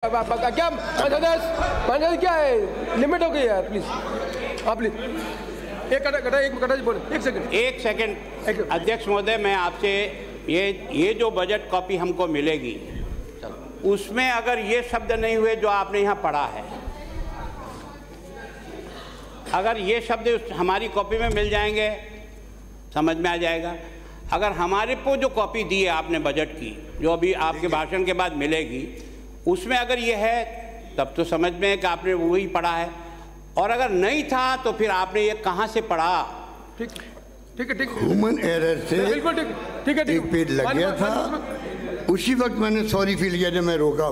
क्या पंचायत क्या है, लिमिट हो गई यार, प्लीज आप प्लीज एक सेकंड। अध्यक्ष महोदय, मैं आपसे ये जो बजट कॉपी हमको मिलेगी उसमें अगर ये शब्द नहीं हुए जो आपने यहाँ पढ़ा है, अगर ये शब्द हमारी कॉपी में मिल जाएंगे समझ में आ जाएगा। अगर हमारे को जो कॉपी दी है आपने बजट की, जो अभी आपके भाषण के बाद मिलेगी, उसमें अगर ये है तब तो समझ में है कि आपने वही पढ़ा है, और अगर नहीं था तो फिर आपने ये कहाँ से पढ़ा। ठीक है ह्यूमन एरर से बिल्कुल ठीक है एक पेज लग गया था, उसी वक्त मैंने सॉरी फील किया जब मैं रोका।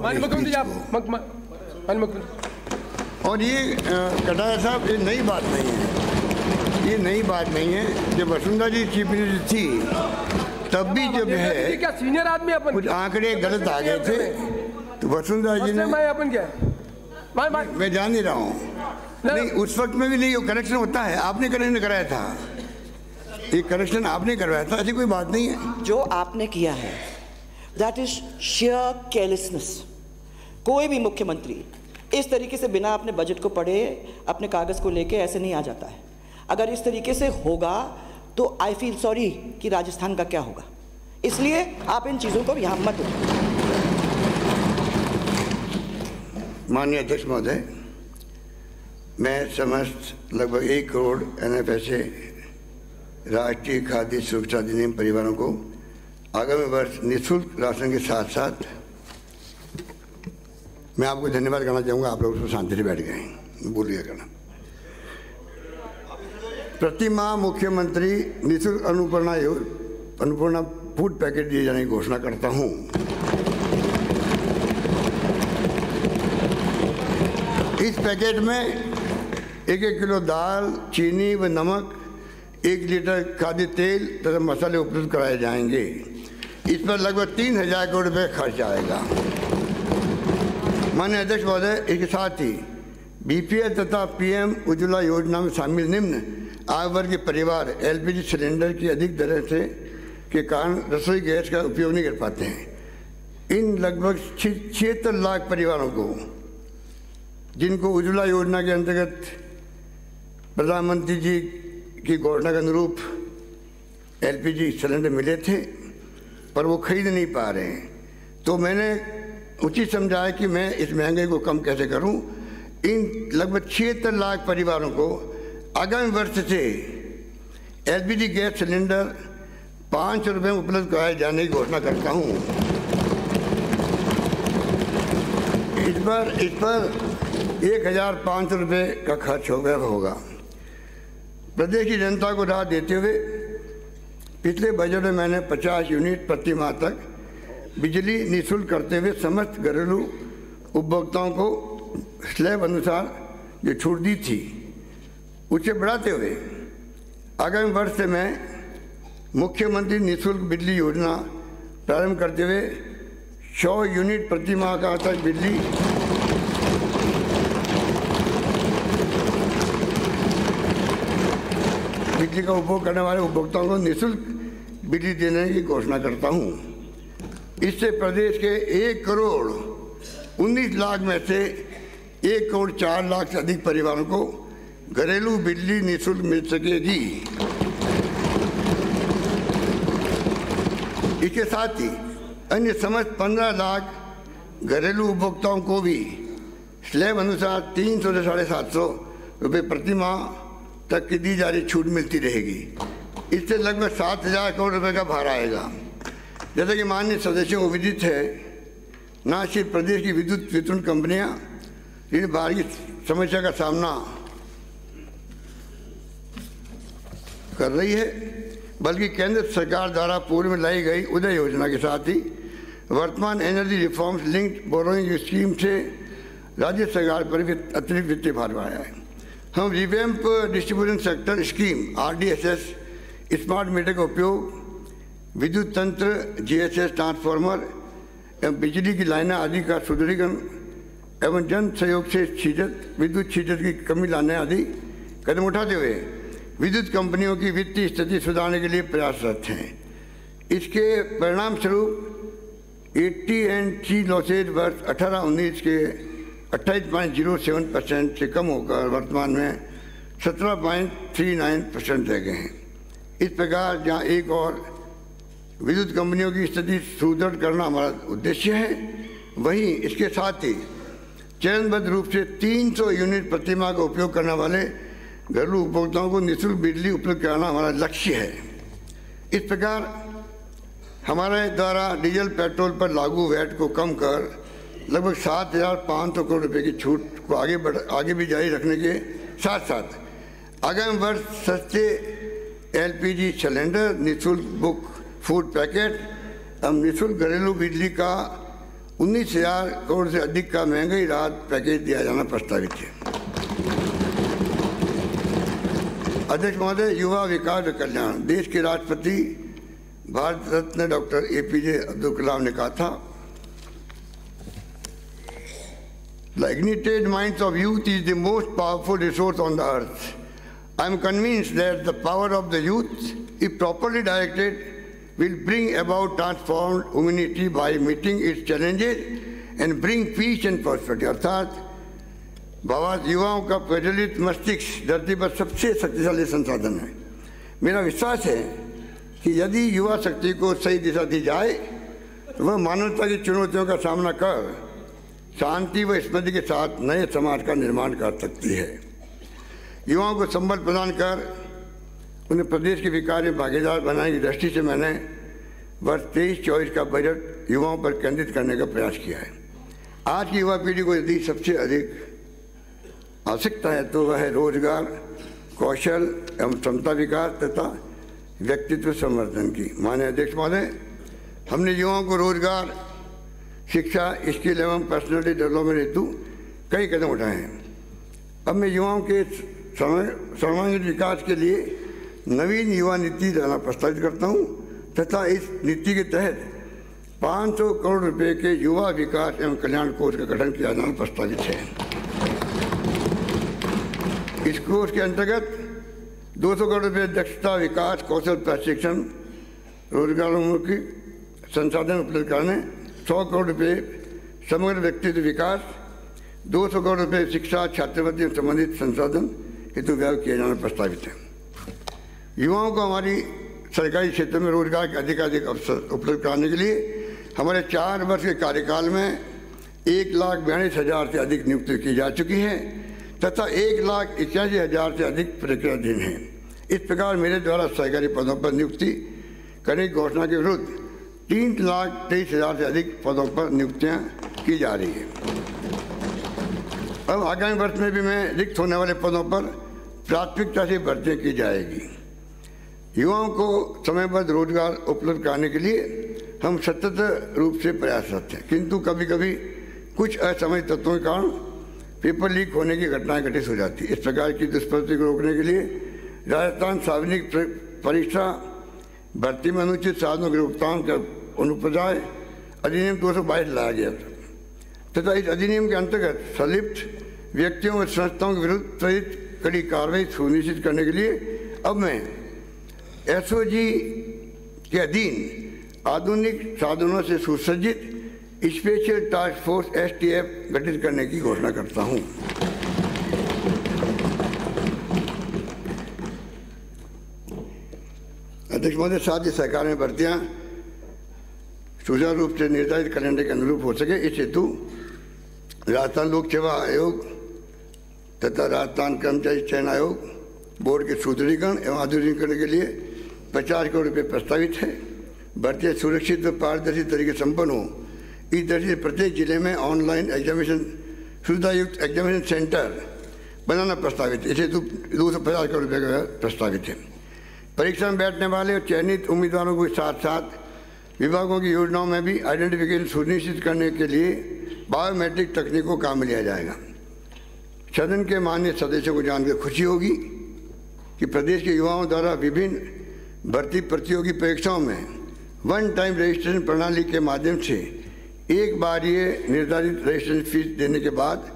और ये कटारिया साहब, ये नई बात नहीं है, ये नई बात नहीं है। जब वसुंधरा जी चीफ मिनिस्टर थी तब भी जब है क्या सीनियर आदमी अपन कुछ आंकड़े गलत आ गए थे तो वसुंधरा जी ने, अपन क्या मैं जान नहीं रहा हूँ, नहीं उस वक्त में भी नहीं, वो करेक्शन होता है, आपने करेक्शन कराया था, ये करेक्शन आपने करवाया था, ऐसी कोई बात नहीं है। जो आपने किया है दैट इज शेयर केयरलेसनेस। कोई भी मुख्यमंत्री इस तरीके से बिना अपने बजट को पढ़े अपने कागज को लेके ऐसे नहीं आ जाता है। अगर इस तरीके से होगा तो आई फील सॉरी कि राजस्थान का क्या होगा। इसलिए आप इन चीज़ों को यहाँ मत उठाइए। माननीय अध्यक्ष महोदय, मैं समस्त लगभग 1 करोड़ NFSA राष्ट्रीय खाद्य सुरक्षा अधिनियम परिवारों को आगामी वर्ष निःशुल्क राशन के साथ साथ मैं आपको धन्यवाद करना चाहूँगा। आप लोग उसको शांति से बैठ गए, बोलिए करना। प्रति माह मुख्यमंत्री निःशुल्क अन्नपूर्णा फूड पैकेट दिए जाने की घोषणा करता हूँ। इस पैकेट में 1-1 किलो दाल, चीनी व नमक, 1 लीटर खाद्य तेल तथा मसाले उपलब्ध कराए जाएंगे। इस पर लगभग 3000 करोड़ रुपये खर्च आएगा। माननीय अध्यक्ष महोदय, इसके साथ ही BPL तथा PM उज्ज्वला योजना में शामिल निम्न आय वर्ग के परिवार LPG सिलेंडर की अधिक दर से के कारण रसोई गैस का उपयोग नहीं कर पाते हैं। इन लगभग 76 लाख परिवारों को, जिनको उज्ज्वला योजना के अंतर्गत प्रधानमंत्री जी की घोषणा के अनुरूप LPG सिलेंडर मिले थे पर वो खरीद नहीं पा रहे हैं, तो मैंने उचित समझा है कि मैं इस महंगाई को कम कैसे करूं। इन लगभग 76 लाख परिवारों को आगामी वर्ष से LPG गैस सिलेंडर 500 रुपये में उपलब्ध कराए जाने की घोषणा करता हूं। इस पर 1500 रुपये का खर्च होगा। प्रदेश की जनता को राहत देते हुए पिछले बजट में मैंने 50 यूनिट प्रति माह तक बिजली निःशुल्क करते हुए समस्त घरेलू उपभोक्ताओं को स्लैब अनुसार जो छूट दी थी उसे बढ़ाते हुए आगामी वर्ष से मैं मुख्यमंत्री निःशुल्क बिजली योजना प्रारंभ करते हुए 100 यूनिट प्रति माह का तक बिजली का उपभोग करने वाले उपभोक्ताओं को निःशुल्क बिजली देने की घोषणा करता हूं। इससे प्रदेश के 1 करोड़ 19 लाख में से 1 करोड़ 4 लाख से अधिक परिवारों को घरेलू बिजली निःशुल्क मिल सकेगी। इसके साथ ही अन्य समस्त 15 लाख घरेलू उपभोक्ताओं को भी स्लैब अनुसार 300 से 750 रुपये प्रति माह तक की दी जा रही छूट मिलती रहेगी। इससे लगभग 7000 करोड़ रुपये का भार आएगा। जैसा कि माननीय सदस्यों को विदित है, न सिर्फ प्रदेश की विद्युत वितरण कंपनियां इन बाहर की समस्या का सामना कर रही है, बल्कि केंद्र सरकार द्वारा पूर्व में लाई गई उदय योजना के साथ ही वर्तमान energy reforms linked borrowing scheme से राज्य सरकार पर भी अतिरिक्त वित्तीय भार आया है। हम revamp distribution sector scheme RDSS, smart meter का उपयोग, विद्युत तंत्र GSS ट्रांसफार्मर एवं बिजली की लाइनें आदि का सुदृढ़ीकरण एवं जन सहयोग से विद्युत छीजत की कमी लाने आदि कदम उठाते हुए विद्युत कंपनियों की वित्तीय स्थिति सुधारने के लिए प्रयासरत हैं। इसके परिणाम स्वरूप 80 एंड 3 लॉसेज वर्ष 18-19 के 28.07% से कम होकर वर्तमान में 17.39% रह गए हैं। इस प्रकार जहां एक और विद्युत कंपनियों की स्थिति सुदृढ़ करना हमारा उद्देश्य है, वहीं इसके साथ ही चरणबद्ध रूप से 300 यूनिट प्रतिमाह का उपयोग करने वाले घरेलू उपभोक्ताओं को निःशुल्क बिजली उपलब्ध कराना हमारा लक्ष्य है। इस प्रकार हमारे द्वारा डीजल पेट्रोल पर लागू वैट को कम कर लगभग 7,500 करोड़ रुपए की छूट को आगे भी जारी रखने के साथ साथ आगामी वर्ष सस्ते एलपीजी सिलेंडर, निःशुल्क बुक फूड पैकेट एवं निःशुल्क घरेलू बिजली का 19,000 करोड़ से अधिक का महंगाई राहत पैकेज दिया जाना प्रस्तावित है। अध्यक्ष महोदय, युवा विकास व कल्याण। देश के राष्ट्रपति भारत रत्न डॉक्टर APJ अब्दुल कलाम ने कहा था, The ignited minds of youth is the most powerful resource on the earth. I am convinced that the power of the youth, if properly directed, will bring about transformed humanity by meeting its challenges and bring peace and prosperity. अर्थात बाबा युवाओं का प्रज्वलित मस्तिष्क धरती पर सबसे शक्तिशाली संसाधन है। मेरा विश्वास है कि यदि युवा शक्ति को सही दिशा दी जाए तो वह मानवता की चुनौतियों का सामना कर शांति व स्मृति के साथ नए समाज का निर्माण कर सकती है। युवाओं को संबल प्रदान कर उन्हें प्रदेश के विकास में भागीदार बनाने की दृष्टि से मैंने वर्ष 23-24 का बजट युवाओं पर केंद्रित करने का प्रयास किया है। आज की युवा पीढ़ी को यदि सबसे अधिक आवश्यकता है तो वह है रोजगार, कौशल एवं क्षमता विकास तथा व्यक्तित्व संवर्धन की। माननीय अध्यक्ष महोदय, हमने युवाओं को रोजगार, शिक्षा, स्किल एवं पर्सनैलिटी डेवलपमेंट हेतु कई कदम उठाए हैं। अब मैं युवाओं के सर्वांगीण विकास के लिए नवीन युवा नीति लाना प्रस्तावित करता हूं तथा इस नीति के तहत 500 करोड़ रुपए के युवा विकास एवं कल्याण कोष का गठन किया जाना प्रस्तावित है। इस कोष के अंतर्गत 200 करोड़ रुपए दक्षता विकास, कौशल प्रशिक्षण, रोजगारोन्मुखी संसाधन उपलब्ध कराने, 100 करोड़ रुपए समग्र व्यक्तित्व विकास, 200 करोड़ रुपए शिक्षा, छात्रवृत्ति से संबंधित संसाधन हेतु व्यय किया जाना प्रस्तावित है। युवाओं को हमारी सरकारी क्षेत्र में रोजगार के अधिकाधिक अवसर उपलब्ध कराने के लिए हमारे 4 वर्ष के कार्यकाल में 1,42,000 से अधिक नियुक्ति की जा चुकी है तथा 1,81,000 से अधिक प्रक्रियाधीन हैं। इस प्रकार मेरे द्वारा सरकारी पदों पर नियुक्ति करने की घोषणा के विरुद्ध 3,23,000 से अधिक पदों पर नियुक्तियां की जा रही है। अब आगामी वर्ष में भी मैं रिक्त होने वाले पदों पर प्राथमिकता से भर्तियां की जाएगी। युवाओं को समयबद्ध रोजगार उपलब्ध कराने के लिए हम सतत रूप से प्रयासरत हैं, किंतु कभी कभी कुछ असामयिक तत्वों के कारण पेपर लीक होने की घटनाएं घटित हो जाती है। इस प्रकार की दुष्प्रवृत्ति को रोकने के लिए राजस्थान सार्वजनिक परीक्षा भर्ती में अनुचित साधनों के भुगतान का अनुप्रदाय अधिनियम 222 लाया गया तथा इस अधिनियम के अंतर्गत संलिप्त व्यक्तियों और संस्थाओं के विरुद्ध त्वरित कड़ी कार्रवाई सुनिश्चित करने के लिए अब मैं SOG के अधीन आधुनिक साधनों से सुसज्जित स्पेशल टास्क फोर्स STF गठित करने की घोषणा करता हूं। अध्यक्ष महोदय, साथ ही सरकार में भर्तियां सुचारू रूप से निर्धारित कैलेंडर के अनुरूप हो सके, इस हेतु राजस्थान लोक सेवा आयोग तथा राजस्थान कर्मचारी चयन आयोग बोर्ड के सुदृढ़ीकरण एवं आधुनिकीकरण के लिए 50 करोड़ रुपये प्रस्तावित है। भर्तियां सुरक्षित व पारदर्शी तरीके से संपन्न हो, इस दृष्टि से प्रत्येक जिले में ऑनलाइन एग्जामिनेशन सुविधायुक्त एग्जामिनेशन सेंटर बनाना प्रस्तावित है। इस हेतु 250 करोड़ रुपये का प्रस्तावित है। परीक्षा में बैठने वाले और चयनित उम्मीदवारों के साथ साथ विभागों की योजनाओं में भी आइडेंटिफिकेशन सुनिश्चित करने के लिए बायोमेट्रिक तकनीक को काम में लिया जाएगा। सदन के माननीय सदस्यों को जानकर खुशी होगी कि प्रदेश के युवाओं द्वारा विभिन्न भर्ती प्रतियोगी परीक्षाओं में वन टाइम रजिस्ट्रेशन प्रणाली के माध्यम से एक बार ये निर्धारित रजिस्ट्रेशन फीस देने के बाद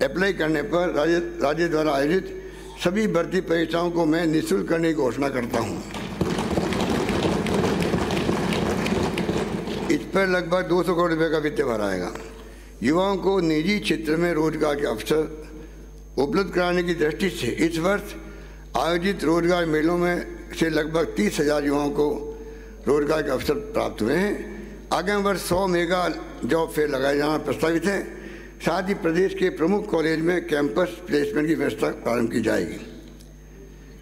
अप्लाई करने पर राज्य द्वारा आयोजित सभी भर्ती परीक्षाओं को मैं निःशुल्क करने की घोषणा करता हूँ। इस पर लगभग 200 करोड़ रुपए का वित्त भर आएगा। युवाओं को निजी क्षेत्र में रोजगार के अवसर उपलब्ध कराने की दृष्टि से इस वर्ष आयोजित रोजगार मेलों में से लगभग 30,000 युवाओं को रोजगार के अवसर प्राप्त हुए हैं। आगामी वर्ष 100 मेगा जॉब फेयर लगाए जाना प्रस्तावित है। साथ ही प्रदेश के प्रमुख कॉलेज में कैंपस प्लेसमेंट की व्यवस्था प्रारंभ की जाएगी।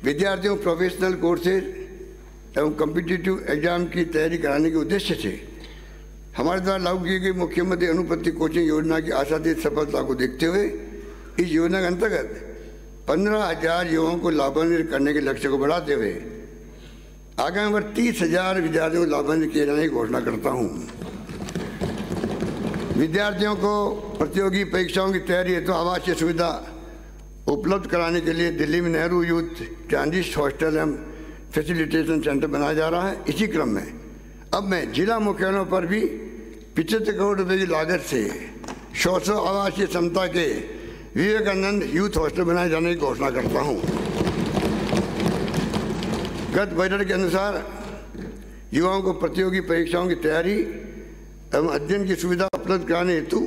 विद्यार्थियों प्रोफेशनल कोर्सेज एवं कॉम्पिटिटिव एग्जाम की तैयारी कराने के उद्देश्य से हमारे द्वारा लागू की गई मुख्यमंत्री अनुपत्ति कोचिंग योजना की आशातीत सफलता को देखते हुए इस योजना के अंतर्गत 15,000 युवाओं को लाभान्वित करने के लक्ष्य को बढ़ाते हुए आगामी वर्ष 30,000 विद्यार्थियों को लाभान्वित किए जाने की घोषणा करता हूँ। विद्यार्थियों को प्रतियोगी परीक्षाओं की तैयारी हेतु आवासीय सुविधा उपलब्ध कराने के लिए दिल्ली में नेहरू यूथ ट्रांजिट हॉस्टल एवं फैसिलिटेशन सेंटर बनाया जा रहा है। इसी क्रम में अब मैं जिला मुख्यालयों पर भी 75 करोड़ रुपए की लागत से 100 आवासीय क्षमता के विवेकानंद यूथ हॉस्टल बनाए जाने की घोषणा करता हूं। गत बजट के अनुसार युवाओं को प्रतियोगी परीक्षाओं की तैयारी एवं अध्ययन की सुविधा उपलब्ध कराने हेतु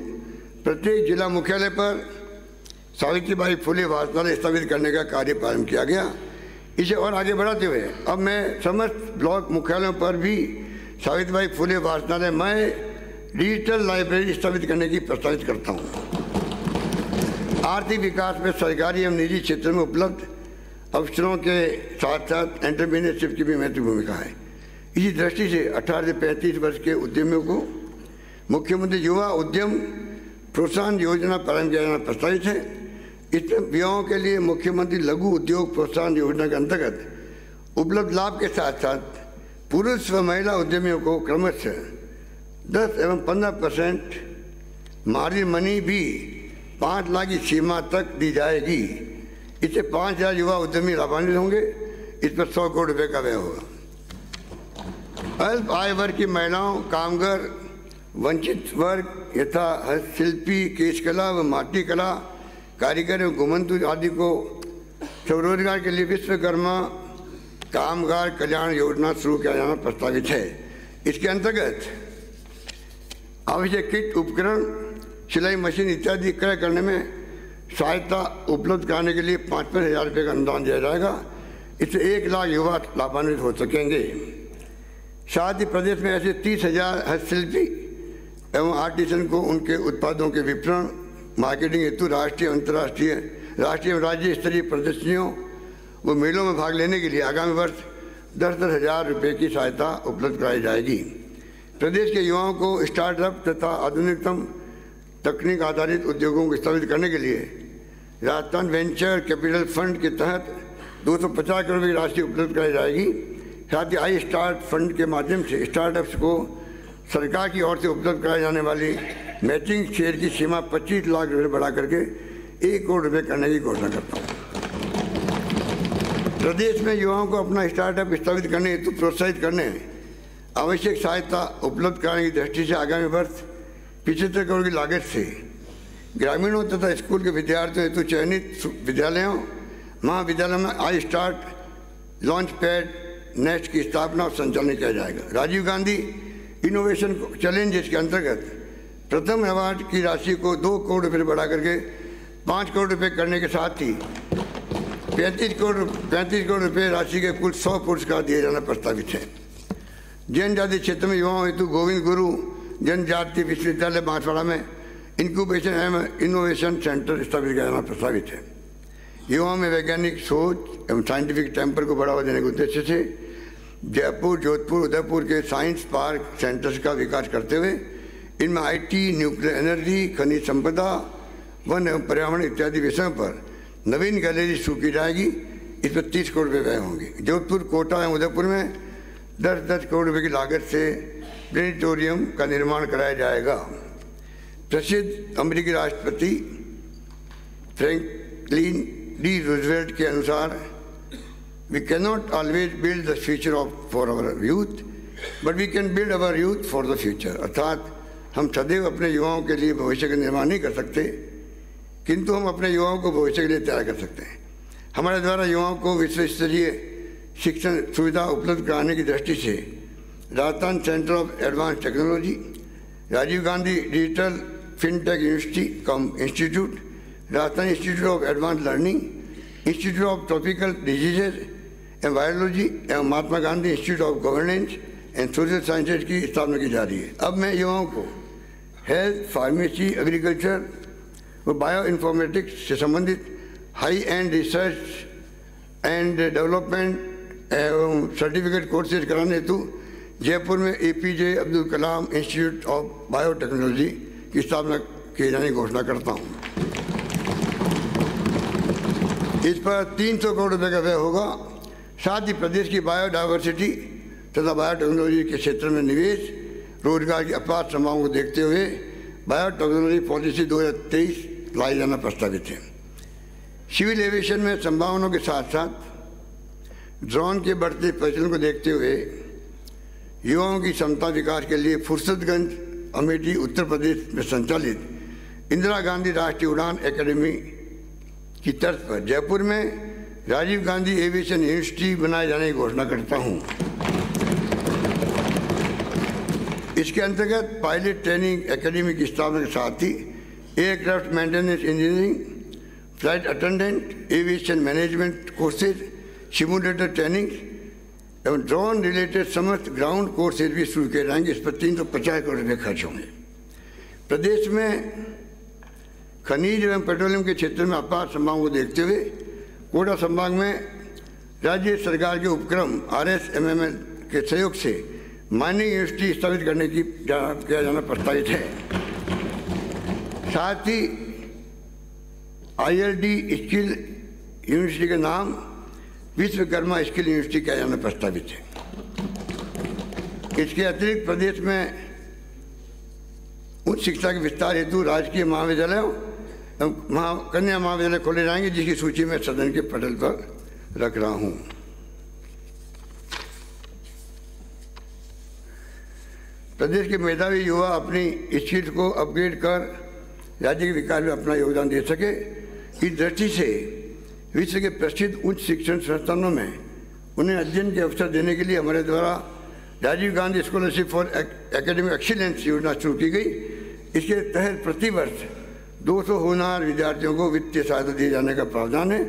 प्रत्येक जिला मुख्यालय पर सावित्रीबाई फुले वाचनालय स्थापित करने का कार्य प्रारंभ किया गया। इसे और आगे बढ़ाते हुए अब मैं समस्त ब्लॉक मुख्यालयों पर भी सावित्रीबाई फुले वाचनालय में डिजिटल लाइब्रेरी स्थापित करने की प्रस्तावित करता हूँ। आर्थिक विकास में सरकारी एवं निजी क्षेत्र में उपलब्ध अवसरों के साथ साथ एंटरप्रेन्योरशिप की भी महत्वपूर्ण भूमिका है। इसी दृष्टि से 18 से 35 वर्ष के उद्यमियों को मुख्यमंत्री युवा उद्यम प्रोत्साहन योजना प्रारंभ किया जाना प्रस्तावित है। इसमें युवाओं के लिए मुख्यमंत्री लघु उद्योग प्रोत्साहन योजना के अंतर्गत उपलब्ध लाभ के साथ साथ पुरुष व महिला उद्यमियों को क्रमशः 10 एवं 15% मार्जिन मनी भी 5 लाख की सीमा तक दी जाएगी। इससे 5,000 युवा उद्यमी लाभान्वित होंगे। इस पर 100 करोड़ रुपए का व्यय होगा। अल्प आय वर्ग की महिलाओं, कामगार, वंचित वर्ग यथा हस्तशिल्पी, केशकला व माटी कला कारीगर एवं घुमंतु आदि को स्वरोजगार के लिए विश्वकर्मा कामगार कल्याण योजना शुरू किया जाना प्रस्तावित है। इसके अंतर्गत आवश्यक किट, उपकरण, सिलाई मशीन इत्यादि क्रय करने में सहायता उपलब्ध कराने के लिए 5,000 रुपये का अनुदान दिया जाएगा। इससे 1 लाख युवा लाभान्वित हो सकेंगे। साथ ही प्रदेश में ऐसे 30,000 हस्तशिल्पी एवं आर्टिसन को उनके उत्पादों के विपणन मार्केटिंग हेतु राष्ट्रीय, अंतर्राष्ट्रीय, राष्ट्रीय एवं राज्य स्तरीय प्रदर्शनियों व मेलों में भाग लेने के लिए आगामी वर्ष 10,000 रुपये की सहायता उपलब्ध कराई जाएगी। प्रदेश के युवाओं को स्टार्टअप तथा आधुनिकतम तकनीक आधारित उद्योगों को स्थापित करने के लिए राजस्थान वेंचर कैपिटल फंड के तहत 250 करोड़ की राशि उपलब्ध कराई जाएगी। साथ ही आई स्टार्ट फंड के माध्यम से स्टार्टअप्स को सरकार की ओर से उपलब्ध कराई जाने वाली मैचिंग शेयर की सीमा 25 लाख रुपये बढ़ा करके 1 करोड़ रुपये करने की घोषणा करता हूँ। प्रदेश में युवाओं को अपना स्टार्टअप स्थापित करने हेतु प्रोत्साहित करने आवश्यक सहायता उपलब्ध कराने की दृष्टि से आगामी वर्ष 75 करोड़ की लागत से ग्रामीणों तथा स्कूल के विद्यार्थियों हेतु चयनित विद्यालयों, महाविद्यालयों में I start launch pad nest की स्थापना और संचालन किया जाएगा। राजीव गांधी इनोवेशन चैलेंज के अंतर्गत प्रथम अवार्ड की राशि को 2 करोड़ रुपये बढ़ा करके 5 करोड़ रुपये करने के साथ ही 35 करोड़ रुपये राशि के कुल 100 पुरस्कार दिए जाना प्रस्तावित है। जनजाति क्षेत्र में युवाओं हेतु गोविंद गुरु जनजाति विश्वविद्यालय बांसवाड़ा में इंक्यूबेशन एवं इनोवेशन सेंटर स्थापित किया जाना प्रस्तावित है। युवाओं में वैज्ञानिक सोच एवं साइंटिफिक टेम्पर को बढ़ावा देने के उद्देश्य से जयपुर, जोधपुर, उदयपुर के साइंस पार्क सेंटर्स का विकास करते हुए इनमें IT, न्यूक्लियर एनर्जी, खनिज संपदा, वन एवं पर्यावरण इत्यादि विषयों पर नवीन गैलरी शुरू की जाएगी। इस पर 30 करोड़ रुपये व्यय होंगे। जोधपुर, कोटा एवं उदयपुर में 10-10 करोड़ रुपये की लागत से प्लेनेटोरियम का निर्माण कराया जाएगा। प्रसिद्ध अमेरिकी राष्ट्रपति फ्रैंकलिन डी रूजवेल्ट के अनुसार We cannot always build the future for our youth, but we can build our youth for the future। अर्थात हम सदैव अपने युवाओं के लिए भविष्य का निर्माण नहीं कर सकते, किंतु हम अपने युवाओं को भविष्य के लिए तैयार कर सकते हैं। हमारे द्वारा युवाओं को विश्व स्तरीय शिक्षण सुविधा उपलब्ध कराने की दृष्टि से Rajasthan centre of advance technology, Rajiv Gandhi digital fintech university cum institute, Rajasthan institute of advance learning, institute of tropical diseases and virology एवं Mahatma Gandhi institute of governance and social sciences की स्थापना की जा रही है। अब मैं युवाओं को हेल्थ, फार्मेसी, एग्रीकल्चर व बायो इन्फॉर्मेटिक्स से संबंधित high and research and development एवं सर्टिफिकेट कोर्सेज कराने हेतु जयपुर में APJ Abdul Kalam institute of biotechnology की स्थापना किए जाने की घोषणा करता हूँ। इस पर 300 करोड़ रुपये का व्यय होगा। साथ ही प्रदेश की बायोडाइवर्सिटी तथा बायोटेक्नोलॉजी के क्षेत्र में निवेश, रोजगार की अपार संभावनाओं को देखते हुए बायोटेक्नोलॉजी पॉलिसी 2023 लाई जाना प्रस्तावित है। सिविल एविएशन में संभावनाओं के साथ साथ ड्रोन के बढ़ते प्रचलन को देखते हुए युवाओं की क्षमता विकास के लिए फुर्सतगंज अमेठी उत्तर प्रदेश में संचालित इंदिरा गांधी राष्ट्रीय उड़ान एकेडमी की तर्ज पर जयपुर में राजीव गांधी एविएशन यूनिवर्सिटी बनाए जाने की घोषणा करता हूं। इसके अंतर्गत पायलट ट्रेनिंग एकेडमी की स्थापना के साथ ही aircraft maintenance engineering, flight attendant, aviation management courses, simulator training एवं ड्रोन रिलेटेड समस्त ग्राउंड कोर्सेज भी शुरू किए जाएंगे। इस पर 350 करोड़ रुपये खर्च होंगे। प्रदेश में खनिज एवं पेट्रोलियम के क्षेत्र में अपार संभावनाओं को देखते हुए कोटा संभाग में राज्य सरकार के उपक्रम RSMML के सहयोग से माइनिंग यूनिवर्सिटी स्थापित करने की किया जाना प्रस्तावित है। साथ ही ILD स्किल यूनिवर्सिटी का नाम विश्वकर्मा स्किल यूनिवर्सिटी किया जाना प्रस्तावित है। इसके अतिरिक्त प्रदेश में उच्च शिक्षा के विस्तार हेतु राजकीय महाविद्यालयों कन्या महाविद्यालय खोले जाएंगे, जिसकी सूची में सदन के पटल पर रख रहा हूं। प्रदेश के मेधावी युवा अपनी स्किल्स को अपग्रेड कर राज्य के विकास में अपना योगदान दे सके, इस दृष्टि से विश्व के प्रसिद्ध उच्च शिक्षण संस्थानों में उन्हें अध्ययन के अवसर देने के लिए हमारे द्वारा Rajiv Gandhi scholarship for academic excellence योजना शुरू की गई। इसके तहत प्रतिवर्ष 200 होनहार विद्यार्थियों को वित्तीय सहायता दिए जाने का प्रावधान है।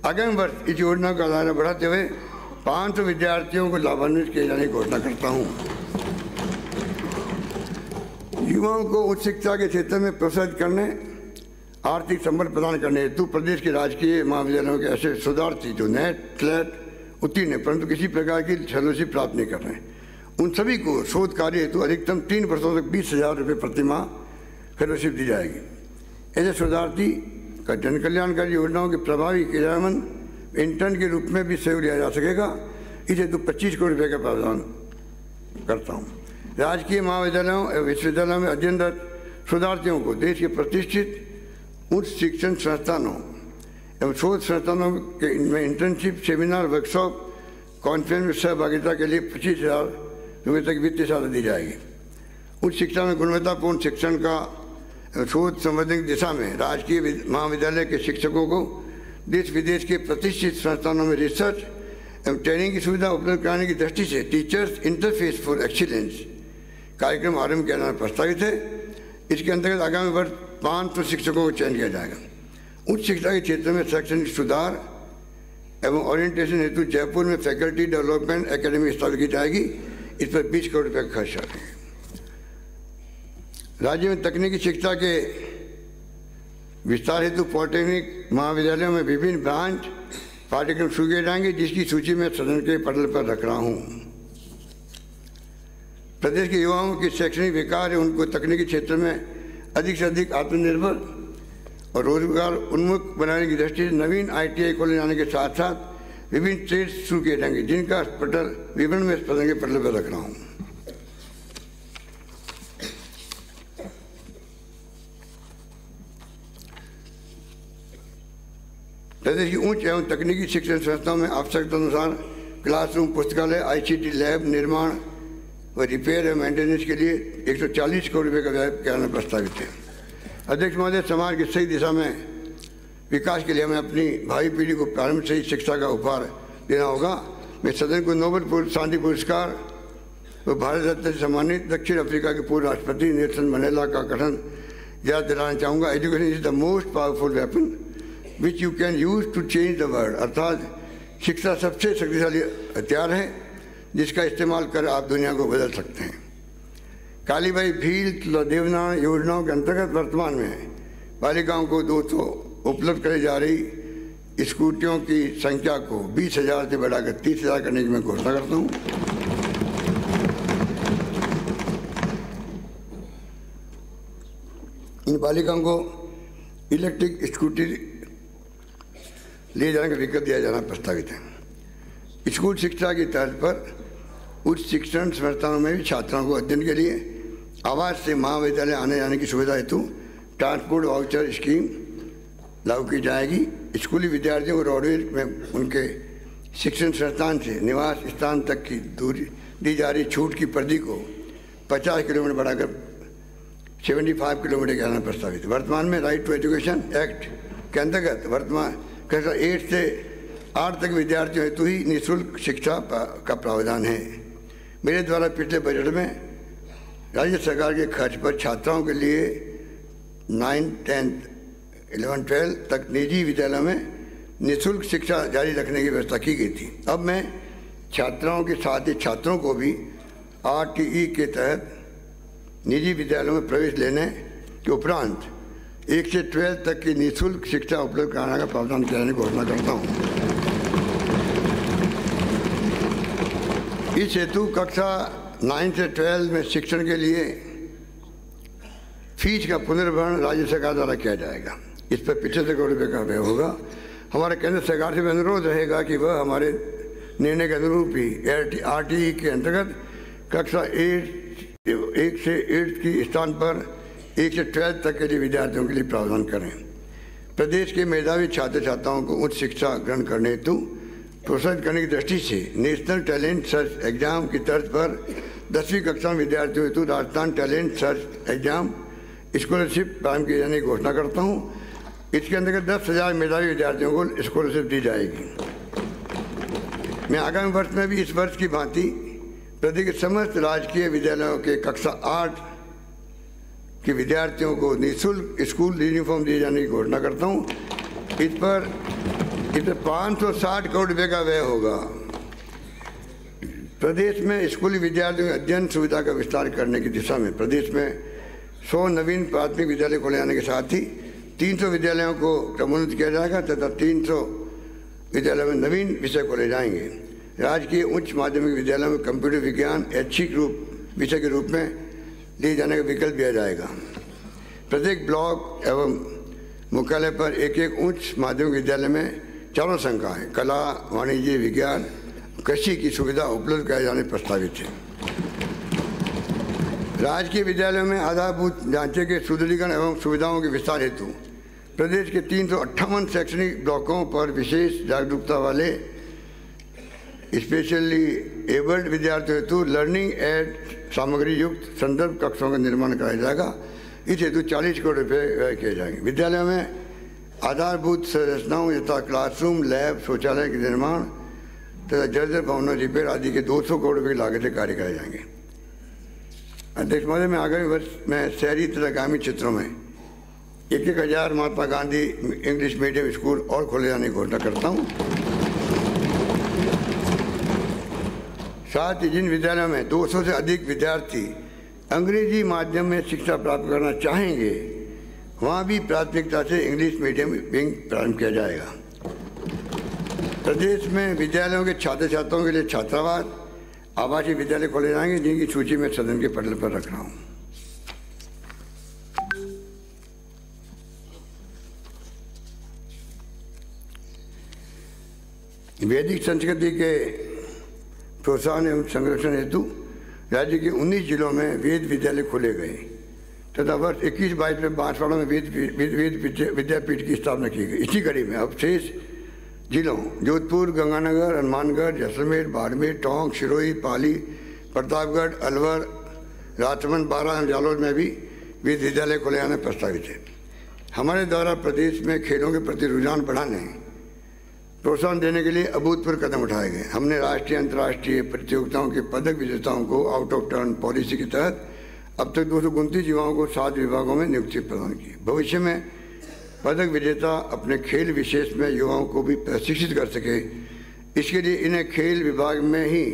आगामी वर्ष इस योजना का दायरा बढ़ाते हुए 500 विद्यार्थियों को लाभान्वित किए जाने की घोषणा करता हूँ। युवाओं को उच्च शिक्षा के क्षेत्र में प्रोत्साहित करने, आर्थिक संबल प्रदान करने हेतु प्रदेश के राजकीय महाविद्यालयों के ऐसे शोधार्थी जो नेट स्लेट उत्तीर्ण है परंतु किसी प्रकार की फेलोशिप प्राप्त नहीं कर रहे हैं, उन सभी को शोध कार्य हेतु अधिकतम 3 वर्षों तक 20,000 रुपये प्रति माह फेलोशिप दी जाएगी। ऐसे शोधार्थी का जन कल्याणकारी योजनाओं के प्रभावी क्रियान्वयन इंटर्न के रूप में भी सहयोग लिया जा सकेगा। इस हेतु 25 करोड़ रुपये का प्रावधान करता हूँ। राजकीय महाविद्यालयों एवं विश्वविद्यालयों में अध्ययनरत शोधार्थियों को देश के प्रतिष्ठित उच्च शिक्षण संस्थानों एवं शोध संस्थानों के इनमें इंटर्नशिप, सेमिनार, वर्कशॉप, कॉन्फ्रेंस में सहभागिता के लिए 25,000 रुपये तक वित्तीय सहायता दी जाएगी। उच्च शिक्षा में गुणवत्तापूर्ण शिक्षण का शोध संवर्धन की दिशा में राजकीय महाविद्यालय के शिक्षकों को देश विदेश के प्रतिष्ठित संस्थानों में रिसर्च एवं ट्रेनिंग की सुविधा उपलब्ध कराने की दृष्टि से टीचर्स इंटरफेस फॉर एक्सीलेंस कार्यक्रम आरंभ किया जाना प्रस्तावित है। इसके अंतर्गत आगामी वर्ष 500 शिक्षकों को चयन किया जाएगा। उच्च शिक्षा के क्षेत्र में शैक्षणिक सुधार एवं ओरिएंटेशन हेतु जयपुर में फैकल्टी डेवलपमेंट एकेडमी स्थापित की जाएगी। इस पर 20 करोड़ रुपये खर्च आएंगे। राज्य में तकनीकी शिक्षा के विस्तार हेतु पॉलिटेक्निक महाविद्यालयों में विभिन्न ब्रांच पाठ्यक्रम शुरू किए जाएंगे, जिसकी सूची में सदन के पटल पर रख रहा हूँ। प्रदेश के युवाओं की शैक्षणिक विकास है उनको तकनीकी क्षेत्र में अधिक से अधिक आत्मनिर्भर और रोजगार उन्मुख बनाने की दृष्टि से नवीन ITI खोले जाने के साथ साथ विभिन्न ट्रेड्स शुरू किए जाएंगे, जिनका पटल विवरण में सदन के पटल पर रख रहा हूँ। प्रदेश की उच्च एवं तकनीकी शिक्षण संस्थाओं में आवश्यकता अनुसार क्लासरूम, पुस्तकालय, ICT लैब निर्माण व रिपेयर एवं मेंटेनेंस के लिए 140 करोड़ रुपये का व्यय करना प्रस्तावित है। अध्यक्ष महोदय, समाज की सही दिशा में विकास के लिए हमें अपनी भावी पीढ़ी को प्रारंभ से ही शिक्षा का उपहार देना होगा। मैं सदन को नोबेल शांति पुरस्कार वो भारत रत्न से सम्मानित दक्षिण अफ्रीका के पूर्व राष्ट्रपति नेल्सन मंडेला का कथन याद दिलाना चाहूँगा, education is the most powerful weapon which you can use to change the world. अर्थात शिक्षा सबसे शक्तिशाली हथियार है जिसका इस्तेमाल कर आप दुनिया को बदल सकते हैं। कालीबाई भील देवनारायण योजनाओं के अंतर्गत वर्तमान में बालिकाओं को 200 उपलब्ध कराई जा रही स्कूटियों की संख्या को 20,000 से बढ़ाकर 30,000 करने की मैं घोषणा करता हूँ। इन बालिकाओं को इलेक्ट्रिक स्कूटी ले जाने का विकल्प दिया जाना प्रस्तावित है। स्कूल शिक्षा की तर्ज पर उच्च शिक्षण संस्थानों में भी छात्राओं को अध्ययन के लिए आवास से महाविद्यालय आने जाने की सुविधा हेतु ट्रांसपोर्ट वाउचर स्कीम लागू की जाएगी। स्कूली विद्यार्थियों को रोडवेज में उनके शिक्षण संस्थान से निवास स्थान तक की दूरी दी जा रही छूट की परिधि को 50 किलोमीटर बढ़ाकर 75 किलोमीटर करना प्रस्तावित है। वर्तमान में राइट टू एजुकेशन एक्ट के अंतर्गत वर्तमान कक्षा 8 से 8 तक विद्यार्थियों हेतु ही निःशुल्क शिक्षा का प्रावधान है। मेरे द्वारा पिछले बजट में राज्य सरकार के खर्च पर छात्राओं के लिए 9, 10, 11, 12 तक निजी विद्यालयों में निःशुल्क शिक्षा जारी रखने की व्यवस्था की गई थी। अब मैं छात्राओं के साथ ही छात्रों को भी RTE के तहत निजी विद्यालयों में प्रवेश लेने के उपरांत 1 से 12 तक की निःशुल्क शिक्षा उपलब्ध कराने का प्रावधान करने की घोषणा करता हूँ। इस हेतु कक्षा 9 से 12 में शिक्षण के लिए फीस का पुनर्भरण राज्य सरकार द्वारा किया जाएगा। इस पर 75 करोड़ रुपये का व्यय होगा। हमारे केंद्र सरकार से भी अनुरोध रहेगा कि वह हमारे निर्णय के अनुरूप ही RTE के अंतर्गत कक्षा 1 से 8 की स्थान पर 1 से 12 तक के लिए विद्यार्थियों के लिए प्रावधान करें। प्रदेश के मेधावी छात्र छात्राओं को उच्च शिक्षा ग्रहण करने हेतु प्रोत्साहित करने की दृष्टि से नेशनल टैलेंट सर्च एग्जाम की तर्ज पर 10वीं कक्षा में विद्यार्थियों हेतु Rajasthan talent search exam scholarship प्रारंभ किए जाने की घोषणा करता हूँ। इसके अंतर्गत 10,000 मेधावी विद्यार्थियों को स्कॉलरशिप दी जाएगी। मैं आगामी वर्ष में भी इस वर्ष की भांति प्रदेश के समस्त राजकीय विद्यालयों के कक्षा 8 के विद्यार्थियों को निःशुल्क स्कूल यूनिफॉर्म दिए जाने की घोषणा करता हूँ। इस पर 560 करोड़ रुपये का व्यय होगा। प्रदेश में स्कूली विद्यार्थियों के अध्ययन सुविधा का विस्तार करने की दिशा में प्रदेश में 100 नवीन प्राथमिक विद्यालय खोले जाने के साथ ही 300 विद्यालयों को क्रमोन्नत किया जाएगा तथा 300 विद्यालयों में नवीन विषय खोले जाएंगे। राजकीय उच्च माध्यमिक विद्यालयों में कंप्यूटर विज्ञान ऐच्छिक विषय के रूप में लिए जाने का विकल्प दिया जाएगा। प्रत्येक ब्लॉक एवं मुख्यालय पर एक उच्च माध्यमिक विद्यालय में 4 संकाय कला, वाणिज्य, विज्ञान, कृषि की सुविधा उपलब्ध कराए जाने प्रस्तावित है। राजकीय विद्यालयों में आधारभूत ढांचे के सुदृढ़ीकरण एवं सुविधाओं के विस्तार हेतु प्रदेश के 358 शैक्षणिक ब्लॉकों पर विशेष जागरूकता वाले स्पेशली एबल्ड विद्यार्थियों हेतु लर्निंग एड सामग्री युक्त संदर्भ कक्षों का निर्माण कराया जाएगा। इस हेतु 40 करोड़ रुपये व्यय किए जाएंगे। विद्यालयों में आधारभूत संरचनाओं यथा क्लासरूम, लैब, शौचालय के निर्माण तथा जर्जर भवनों रिपेयर आदि के 200 करोड़ रुपये की लागत से कार्य कराए जाएंगे। अध्यक्ष महोदय, मैं आगामी वर्ष में शहरी तथा ग्रामीण क्षेत्रों में 1,000 Mahatma Gandhi English medium school और खोले जाने की घोषणा करता हूँ। साथ ही जिन विद्यालयों में 200 से अधिक विद्यार्थी अंग्रेजी माध्यम में शिक्षा प्राप्त करना चाहेंगे वहाँ भी प्राथमिकता से इंग्लिश मीडियम विंग प्रारंभ किया जाएगा। प्रदेश में विद्यालयों के छात्र छात्राओं के लिए छात्रावास, आवासीय विद्यालय खोले जाएंगे जिनकी सूची में सदन के पटल पर रख रहा हूँ। वैदिक संस्कृति के प्रोत्साहन एवं संरक्षण हेतु राज्य के 19 जिलों में वेद विद्यालय खोले गए तथा वर्ष 21-22 में बांसवाड़ा में वेद विद्यापीठ की स्थापना की गई। इसी कड़ी में अब शेष जिलों जोधपुर, गंगानगर, हनुमानगढ़, जैसलमेर, बाड़मेर, टोंक, सिरोही, पाली, प्रतापगढ़, अलवर, राजसमंद, बारा एवं जालौर में भी वेद विद्यालय खोले जाना प्रस्तावित है। हमारे द्वारा प्रदेश में खेलों के प्रति रुझान बढ़ाने, प्रोत्साहन देने के लिए अभूतपूर्व कदम उठाए गए। हमने राष्ट्रीय अंतर्राष्ट्रीय प्रतियोगिताओं के पदक विजेताओं को आउट ऑफ टर्न पॉलिसी के तहत अब तक 229 युवाओं को 7 विभागों में नियुक्ति प्रदान की। भविष्य में पदक विजेता अपने खेल विशेष में युवाओं को भी प्रशिक्षित कर सके, इसके लिए इन्हें खेल विभाग में ही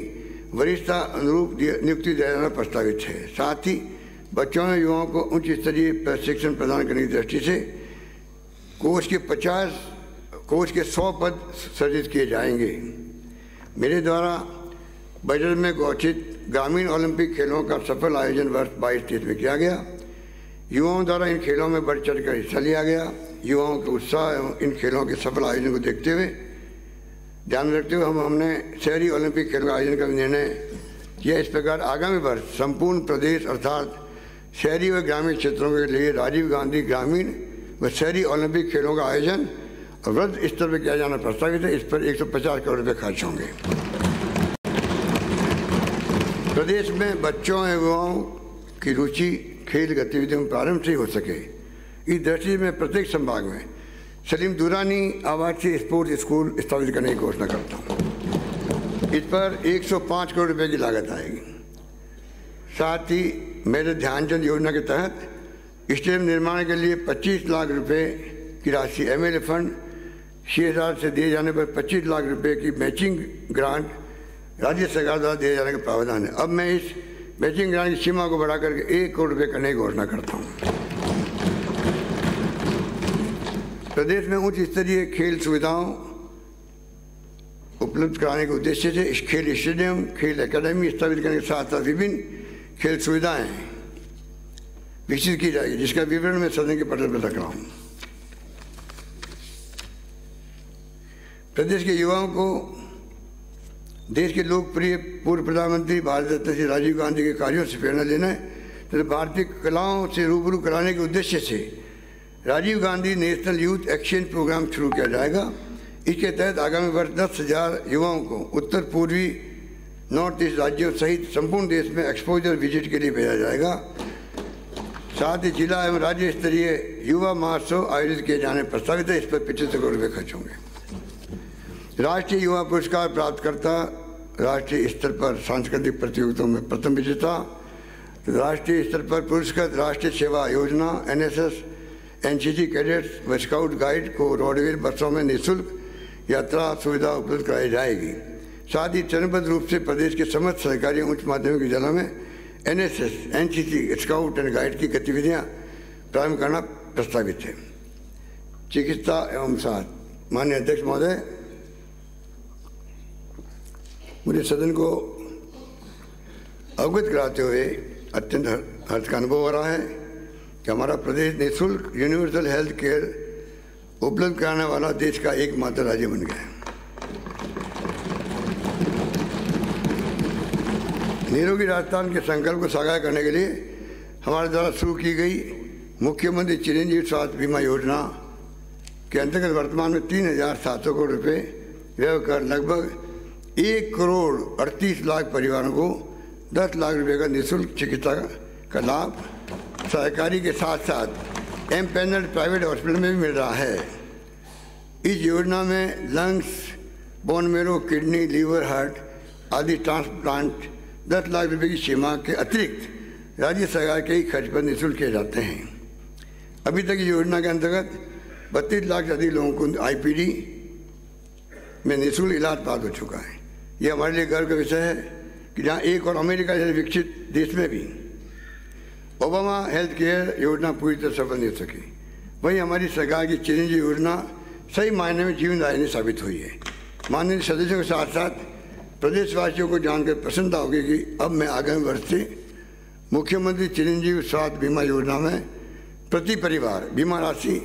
वरिष्ठता अनुरूप नियुक्ति दिया जाना प्रस्तावित है। साथ ही बच्चों और युवाओं को उच्च स्तरीय प्रशिक्षण प्रदान करने की दृष्टि से कोच के 100 पद सृजित किए जाएंगे। मेरे द्वारा बजट में घोषित ग्रामीण ओलंपिक खेलों का सफल आयोजन वर्ष 22-23 में किया गया। युवाओं द्वारा इन खेलों में बढ़ चढ़कर हिस्सा लिया गया। युवाओं के उत्साह एवं इन खेलों के सफल आयोजन को देखते हुए ध्यान रखते हुए हमने शहरी ओलंपिक खेलों का आयोजन का निर्णय किया। इस प्रकार आगामी वर्ष संपूर्ण प्रदेश अर्थात शहरी व ग्रामीण क्षेत्रों के लिए राजीव गांधी ग्रामीण व शहरी ओलंपिक खेलों का आयोजन वृहद स्तर पर किया जाना प्रस्तावित है। इस पर 150 करोड़ रुपये खर्च होंगे। प्रदेश में बच्चों एवं युवाओं की रुचि खेल गतिविधियों में प्रारंभ से हो सके, इस दृष्टि में प्रत्येक संभाग में सलीम दुरानी आवासीय स्पोर्ट्स स्कूल स्थापित करने की घोषणा करता हूँ। इस पर 105 करोड़ रुपये की लागत आएगी। साथ ही मेरे ध्यानचंद योजना के तहत स्टेडियम निर्माण के लिए 25 लाख रुपए की राशि MLA फंड CSR से दिए जाने पर 25 लाख रुपए की मैचिंग ग्रांट राज्य सरकार द्वारा दिए जाने का प्रावधान है। अब मैं इस मैचिंग ग्रांट की सीमा को बढ़ाकर 1 करोड़ रुपये करने की घोषणा करता हूँ। प्रदेश में उच्च स्तरीय खेल सुविधाओं उपलब्ध कराने के उद्देश्य से इस खेल स्टेडियम खेल एकेडमी स्थापित करने के साथ साथ विभिन्न खेल सुविधाएं विकसित की जाएगी, जिसका विवरण मैं सदन के पटल पर रख रहा हूँ। प्रदेश के युवाओं को देश के लोकप्रिय पूर्व प्रधानमंत्री भारत रत्न श्री राजीव गांधी के कार्यों से प्रेरणा लेना है तथा भारतीय कलाओं से रूबरू कराने के उद्देश्य से Rajiv Gandhi national youth exchange programme शुरू किया जाएगा। इसके तहत आगामी वर्ष 10,000 युवाओं को उत्तर पूर्वी नॉर्थ ईस्ट राज्यों सहित संपूर्ण देश में एक्सपोजर विजिट के लिए भेजा जाएगा। साथ ही जिला एवं राज्य स्तरीय युवा महोत्सव आयोजित किए जाने प्रस्तावित है। इस पर 75 करोड़ रुपये खर्च होंगे। राष्ट्रीय युवा पुरस्कार प्राप्तकर्ता राष्ट्रीय स्तर पर सांस्कृतिक प्रतियोगिताओं में प्रथम विजेता, राष्ट्रीय स्तर पर पुरस्कृत राष्ट्रीय सेवा योजना NSS NCC कैडेट्स व स्काउट गाइड को रोडवेज बसों में निःशुल्क यात्रा सुविधा उपलब्ध कराई जाएगी। साथ ही चरणबद्ध रूप से प्रदेश के समस्त सरकारी उच्च माध्यमिक विद्यालयों में NSS NCC scout and guide की गतिविधियां प्रारंभ करना प्रस्तावित है। चिकित्सा एवं स्वास्थ्य माननीय अध्यक्ष महोदय, मुझे सदन को अवगत कराते हुए अत्यंत हर्ष का अनुभव हो रहा है कि हमारा प्रदेश निःशुल्क यूनिवर्सल हेल्थ केयर उपलब्ध कराने वाला देश का एकमात्र राज्य बन गया है। निरोगी राजस्थान के संकल्प को साकार करने के लिए हमारे द्वारा शुरू की गई मुख्यमंत्री चिरंजीवी स्वास्थ्य बीमा योजना के अंतर्गत वर्तमान में 3,700 करोड़ रुपये व्यय कर लगभग 1,38,00,000 परिवारों को 10 लाख रुपये का निःशुल्क चिकित्सा का लाभ सरकारी के साथ साथ एमपैनल्ड प्राइवेट हॉस्पिटल में भी मिल रहा है। इस योजना में lungs, bone marrow, kidney, liver, heart आदि ट्रांसप्लांट 10 लाख रुपये की सीमा के अतिरिक्त राज्य सरकार के ही खर्च पर निःशुल्क किए जाते हैं। अभी तक इस योजना के अंतर्गत 32 लाख से अधिक लोगों को IPD में निःशुल्क इलाज प्राप्त हो चुका है। यह हमारे लिए गर्व का विषय है कि जहाँ एक और अमेरिका जैसे विकसित देश में भी ओबामा हेल्थ केयर योजना पूरी तरह सफल नहीं हो सकी, वहीं हमारी सरकार की चिरंजीवी योजना सही मायने में जीवनदायिनी साबित हुई है। माननीय सदस्यों के साथ साथ प्रदेशवासियों को जानकर प्रसन्नता होगी कि अब मैं आगामी वर्ष से मुख्यमंत्री चिरंजीवी स्वास्थ्य बीमा योजना में प्रति परिवार बीमा राशि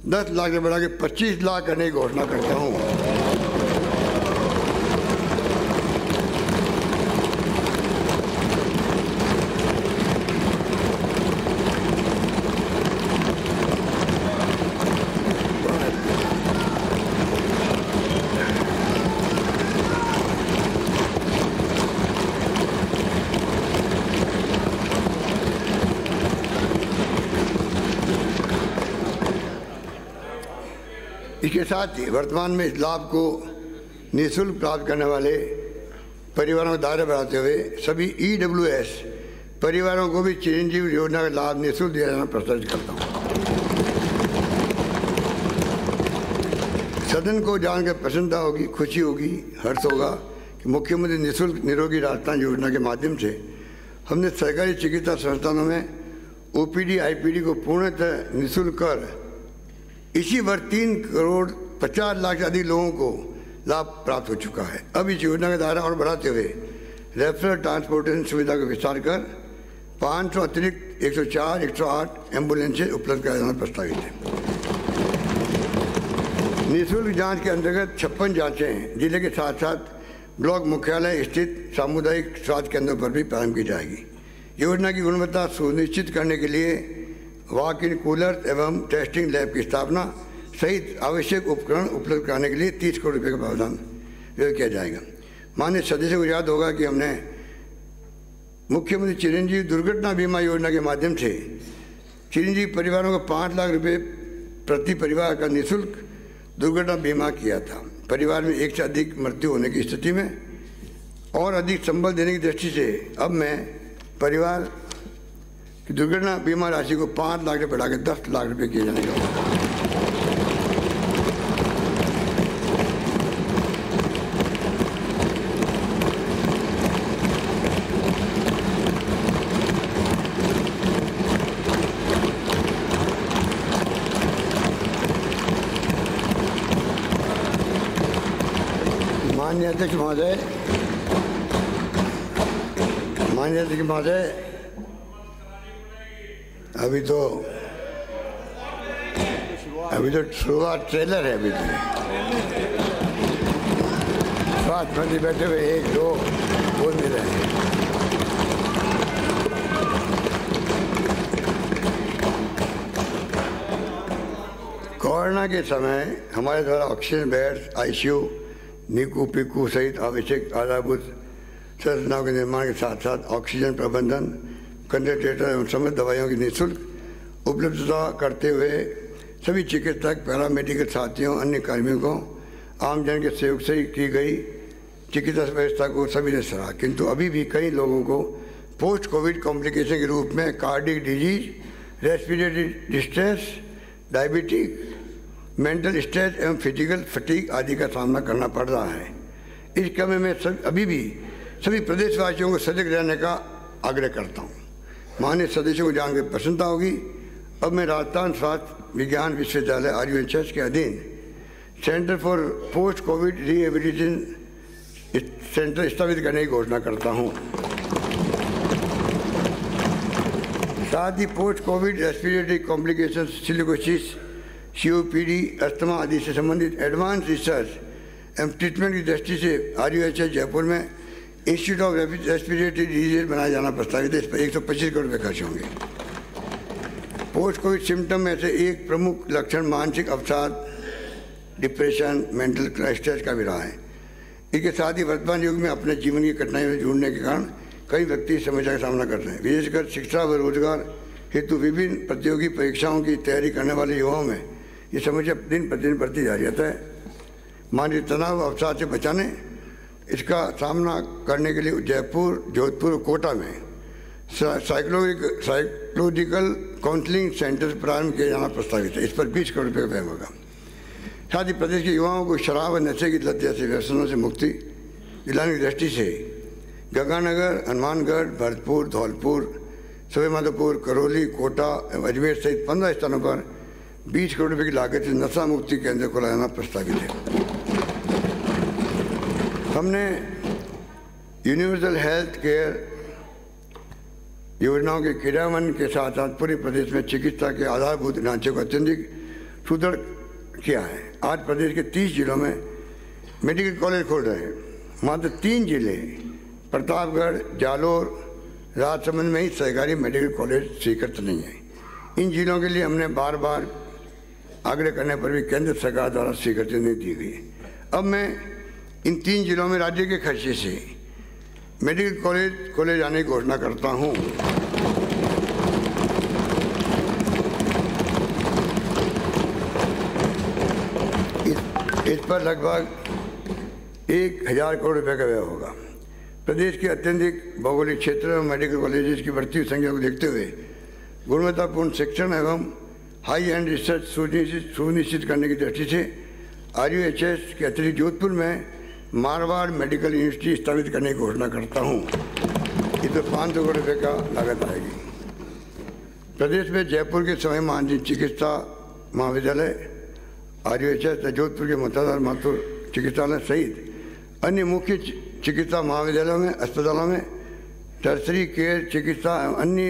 10 लाख से बढ़ा के 25 लाख करने की घोषणा करता हूँ। इसके साथ ही वर्तमान में इस लाभ को निःशुल्क प्राप्त करने वाले परिवारों का दायरा बढ़ाते हुए सभी EWS परिवारों को भी चिरंजीवी योजना का लाभ निःशुल्क दिया जाना प्रस्तावित करता हूँ। सदन को जानकर प्रसन्नता होगी, खुशी होगी, हर्ष होगा कि मुख्यमंत्री निःशुल्क निरोगी राजस्थान योजना के माध्यम से हमने सरकारी चिकित्सा संस्थानों में OPD IPD को पूर्णतः निःशुल्क कर इसी वर्ष 3,50,00,000 से अधिक लोगों को लाभ प्राप्त हो चुका है। अब इस योजना का दायरा और बढ़ाते हुए रेफरल ट्रांसपोर्टेशन सुविधा का विस्तार कर 500 अतिरिक्त 104, 108 एम्बुलेंसेज उपलब्ध कराया जाना प्रस्तावित है। निःशुल्क जांच के अंतर्गत 56 जांचें जिले के साथ साथ ब्लॉक मुख्यालय स्थित सामुदायिक स्वास्थ्य केंद्रों पर भी प्रारंभ की जाएगी। योजना की गुणवत्ता सुनिश्चित करने के लिए वॉक इन कूलर एवं टेस्टिंग लैब की स्थापना सहित आवश्यक उपकरण उपलब्ध कराने के लिए 30 करोड़ रुपये का प्रावधान किया जाएगा। माननीय सदस्यों को याद होगा कि हमने मुख्यमंत्री चिरंजीवी दुर्घटना बीमा योजना के माध्यम से चिरंजीवी परिवारों को 5 लाख रुपये प्रति परिवार का निःशुल्क दुर्घटना बीमा किया था। परिवार में एक से अधिक मृत्यु होने की स्थिति में और अधिक संबल देने की दृष्टि से अब मैं परिवार की दुर्घटना बीमा राशि को 5 लाख से बढ़ाकर 10 लाख रुपये किए जाने का माननीय अध्यक्ष महोदय, अभी तो शुरुआत ट्रेलर है। अभी तो स्वास्थ्य मंत्री बैठे हुए 1 2 बोल नहीं रहे हैं। कोरोना के समय हमारे द्वारा oxygen beds, ICU, Neeku Piku सहित आवश्यक आधारभूत संरचनाओं के निर्माण के साथ साथ ऑक्सीजन प्रबंधन, कंसंट्रेटर एवं समस्त दवाइयों की निःशुल्क उपलब्धता करते हुए सभी चिकित्सक, पैरामेडिकल साथियों, अन्य कार्मिकों को आमजन के सहयोग से की गई चिकित्सा व्यवस्था को सभी ने सराहा। किंतु अभी भी कई लोगों को पोस्ट कोविड कॉम्प्लिकेशन के रूप में cardiac disease, respiratory distress, diabetic, mental stress एवं फिजिकल फटीग आदि का सामना करना पड़ रहा है। इस क्रम में अभी भी सभी प्रदेशवासियों को सजग रहने का आग्रह करता हूँ। माननीय सदस्यों को जानकर प्रसन्नता होगी, अब मैं राजस्थान स्वास्थ्य विज्ञान विश्वविद्यालय RUHS के अधीन centre for post covid rehabilitation centre स्थापित करने की घोषणा करता हूँ। साथ ही post covid respiratory complication, silicosis, COPD, asthma आदि से संबंधित एडवांस रिसर्च एवं ट्रीटमेंट की दृष्टि से RUHS जयपुर में इंस्टीट्यूट ऑफ रेस्पिरेटरी डिजीज बनाया जाना प्रस्तावित है। इस पर 125 करोड़ रुपये खर्च होंगे। पोस्ट कोविड सिम्टम में से एक प्रमुख लक्षण मानसिक अवसाद, डिप्रेशन, मेंटल स्ट्रेस का भी रहा है। इसके साथ ही वर्तमान युग में अपने जीवन की कठिनाइयों से जुड़ने के कारण कई व्यक्ति समस्या का सामना कर रहे हैं। विशेषकर शिक्षा व रोजगार हेतु विभिन्न प्रतियोगी परीक्षाओं की तैयारी करने वाले युवाओं में ये समस्या दिन प्रतिदिन बढ़ती जा रही है। मानसिक तनाव अवसाद से बचाने इसका सामना करने के लिए जयपुर, जोधपुर और कोटा में साइकोलॉजिकल काउंसलिंग सेंटर प्रारंभ किया जाना प्रस्तावित है। इस पर 20 करोड़ रुपये का व्यय होगा। साथ ही प्रदेश के युवाओं को शराब और नशे की लत जैसे व्यसनों से मुक्ति दिलाने की दृष्टि से गंगानगर, हनुमानगढ़, भरतपुर, धौलपुर, सवाईमाधोपुर, करौली, कोटा एवं अजमेर सहित 15 स्थानों पर 20 करोड़ रुपये की लागत से नशा मुक्ति केंद्र खोला जाना प्रस्तावित है। हमने यूनिवर्सल हेल्थ केयर योजनाओं के क्रियान्वयन के साथ साथ पूरे प्रदेश में चिकित्सा के आधारभूत ढांचे को अत्यधिक सुदृढ़ किया है। आज प्रदेश के 30 जिलों में मेडिकल कॉलेज खोल रहे हैं। मात्र 3 जिले प्रतापगढ़, जालोर, राजसमंद में ही सरकारी मेडिकल कॉलेज स्वीकृत नहीं है। इन जिलों के लिए हमने बार बार आग्रह करने पर भी केंद्र सरकार द्वारा स्वीकृति नहीं दी गई। अब मैं इन 3 जिलों में राज्य के खर्चे से मेडिकल कॉलेज खोले जाने की घोषणा करता हूँ। इस पर लगभग 1000 करोड़ रुपए का व्यय होगा। प्रदेश के अत्यधिक भौगोलिक क्षेत्र में मेडिकल कॉलेजेस की बढ़ती हुई संख्या को देखते हुए गुणवत्तापूर्ण शिक्षण एवं हाई एंड रिसर्च सुनिश्चित करने की दृष्टि से RUHS के अतिरिक्त जोधपुर में मारवाड़ मेडिकल यूनिवर्सिटी स्थापित करने की घोषणा करता हूँ। इसमें 500 करोड़ रुपये का लागत आएगी। प्रदेश में जयपुर के स्वामी मानसिंह चिकित्सा महाविद्यालय RUHS तथा जोधपुर के मोतीलाल माथुर चिकित्सालय सहित अन्य मुख्य चिकित्सा महाविद्यालयों में अस्पतालों में टर्सरी केयर चिकित्सा एवं अन्य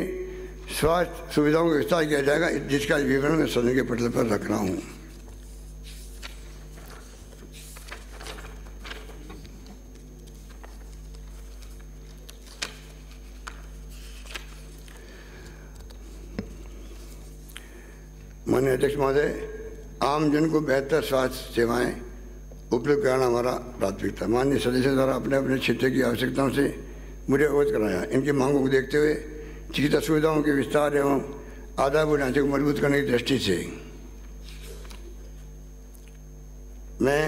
स्वास्थ्य सुविधाओं का विस्तार किया जाएगा, जिसका विवरण मैं सदन के पटल पर रख रहा हूँ। माननीय अध्यक्ष महोदय, आमजन को बेहतर स्वास्थ्य सेवाएं उपलब्ध कराना हमारा प्राथमिकता। माननीय सदस्यों द्वारा अपने अपने क्षेत्र की आवश्यकताओं से मुझे अवगत कराया। इनकी मांगों को देखते हुए चिकित्सा सुविधाओं के विस्तार एवं आधारभूत ढांचे को मजबूत करने की दृष्टि से मैं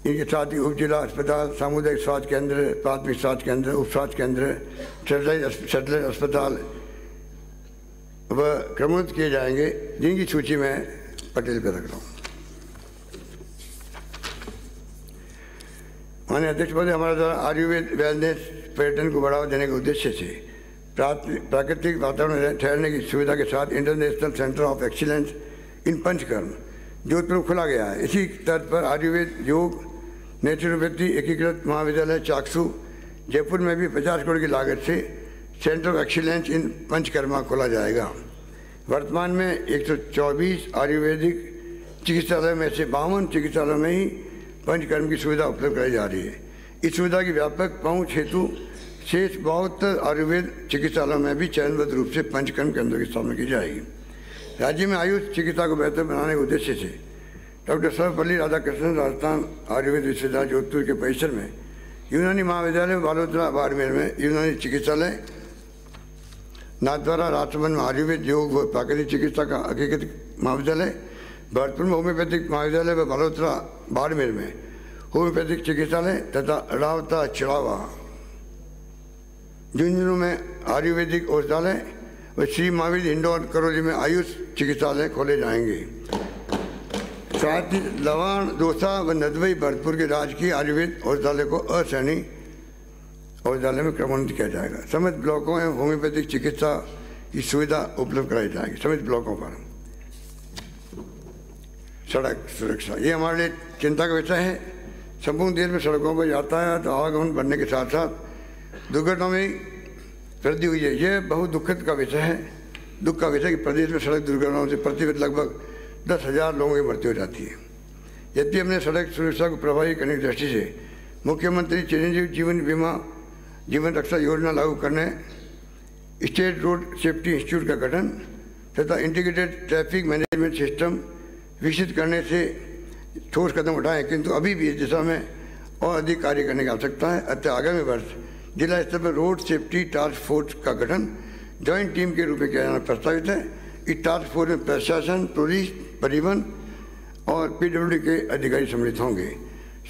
इनके साथ ही उप जिला अस्पताल, सामुदायिक स्वास्थ्य केंद्र, प्राथमिक स्वास्थ्य केंद्र, उप स्वास्थ्य केंद्र, सैटेलाइट अस्पताल व क्रमबद्ध किए जाएंगे, जिनकी सूची मैं पटेल पर रख रहा हूँ। माननीय अध्यक्ष महोदय, हमारे द्वारा आयुर्वेद वेलनेस पर्यटन को बढ़ावा देने के उद्देश्य से प्राकृतिक वातावरण में ठहरने की सुविधा के साथ international centre of excellence in panchakarma Jodhpur खुला गया है। इसी तर्ज पर आयुर्वेद योग नेचुरोपैथी एकीकृत महाविद्यालय चाकसू जयपुर में भी 50 करोड़ की लागत से centre of excellence in panchakarma खोला जाएगा। वर्तमान में 124 आयुर्वेदिक चिकित्सालय में से 52 चिकित्सालयों में ही पंचकर्म की सुविधा उपलब्ध कराई जा रही है। इस सुविधा की व्यापक पहुंच हेतु शेष 72 आयुर्वेद चिकित्सालयों में भी चरणबद्ध रूप से पंचकर्म केंद्रों की स्थापना की जाएगी। राज्य में आयुष चिकित्सा को बेहतर बनाने के उद्देश्य से डॉक्टर सर्वपल्ली राधाकृष्णन राजस्थान आयुर्वेद विश्वविद्यालय जोधपुर के परिसर में यूनानी महाविद्यालय, बालोतरा बाड़मेर में यूनानी चिकित्सालय, नाथद्वारा राजसमंद में आयुर्वेद योग व प्राकृतिक चिकित्सा का एकीकृत महाविद्यालय, भरतपुर में होम्योपैथिक महाविद्यालय व बालोतरा बाड़मेर में होम्योपैथिक चिकित्सालय तथा अड़ावता चिड़ावा झुंझुनू में आयुर्वेदिक औषधालय व श्री महावीर इंडोर करौली में आयुष चिकित्सालय खोले जाएंगे। साथ ही लवाण, दौसा व नदवई भरतपुर के राजकीय आयुर्वेद औषधालय को अश्रेणी औषधालय में क्रमोन्नत किया जाएगा। समित ब्लॉकों एवं होम्योपैथिक चिकित्सा की सुविधा उपलब्ध कराई जाएगी। समित ब्लॉकों पर सड़क सुरक्षा ये हमारे लिए चिंता का विषय है। संपूर्ण देश में सड़कों पर यातायात आवागमन बढ़ने के साथ साथ दुर्घटनाओं में वृद्धि हुई है। यह बहुत दुखद का विषय है। दुख का विषय कि प्रदेश में सड़क दुर्घटनाओं से प्रतिवर्ष लगभग 10,000 लोगों की मृत्यु हो जाती है। यद्यपि हमने सड़क सुरक्षा को प्रभावी करने की दृष्टि से मुख्यमंत्री चिरंजीव जीवन रक्षा योजना लागू करने, स्टेट रोड सेफ्टी इंस्टीट्यूट का गठन तथा इंटीग्रेटेड ट्रैफिक मैनेजमेंट सिस्टम विकसित करने से ठोस कदम उठाएं, किंतु अभी भी इस दिशा में और अधिक कार्य करने की आवश्यकता है। अतः आगामी वर्ष जिला स्तर पर रोड सेफ्टी टास्क फोर्स का गठन जॉइंट टीम के रूप में किया जाना प्रस्तावित है। इस टास्क फोर्स में प्रशासन, पुलिस, परिवहन और PWD के अधिकारी सम्मिलित होंगे।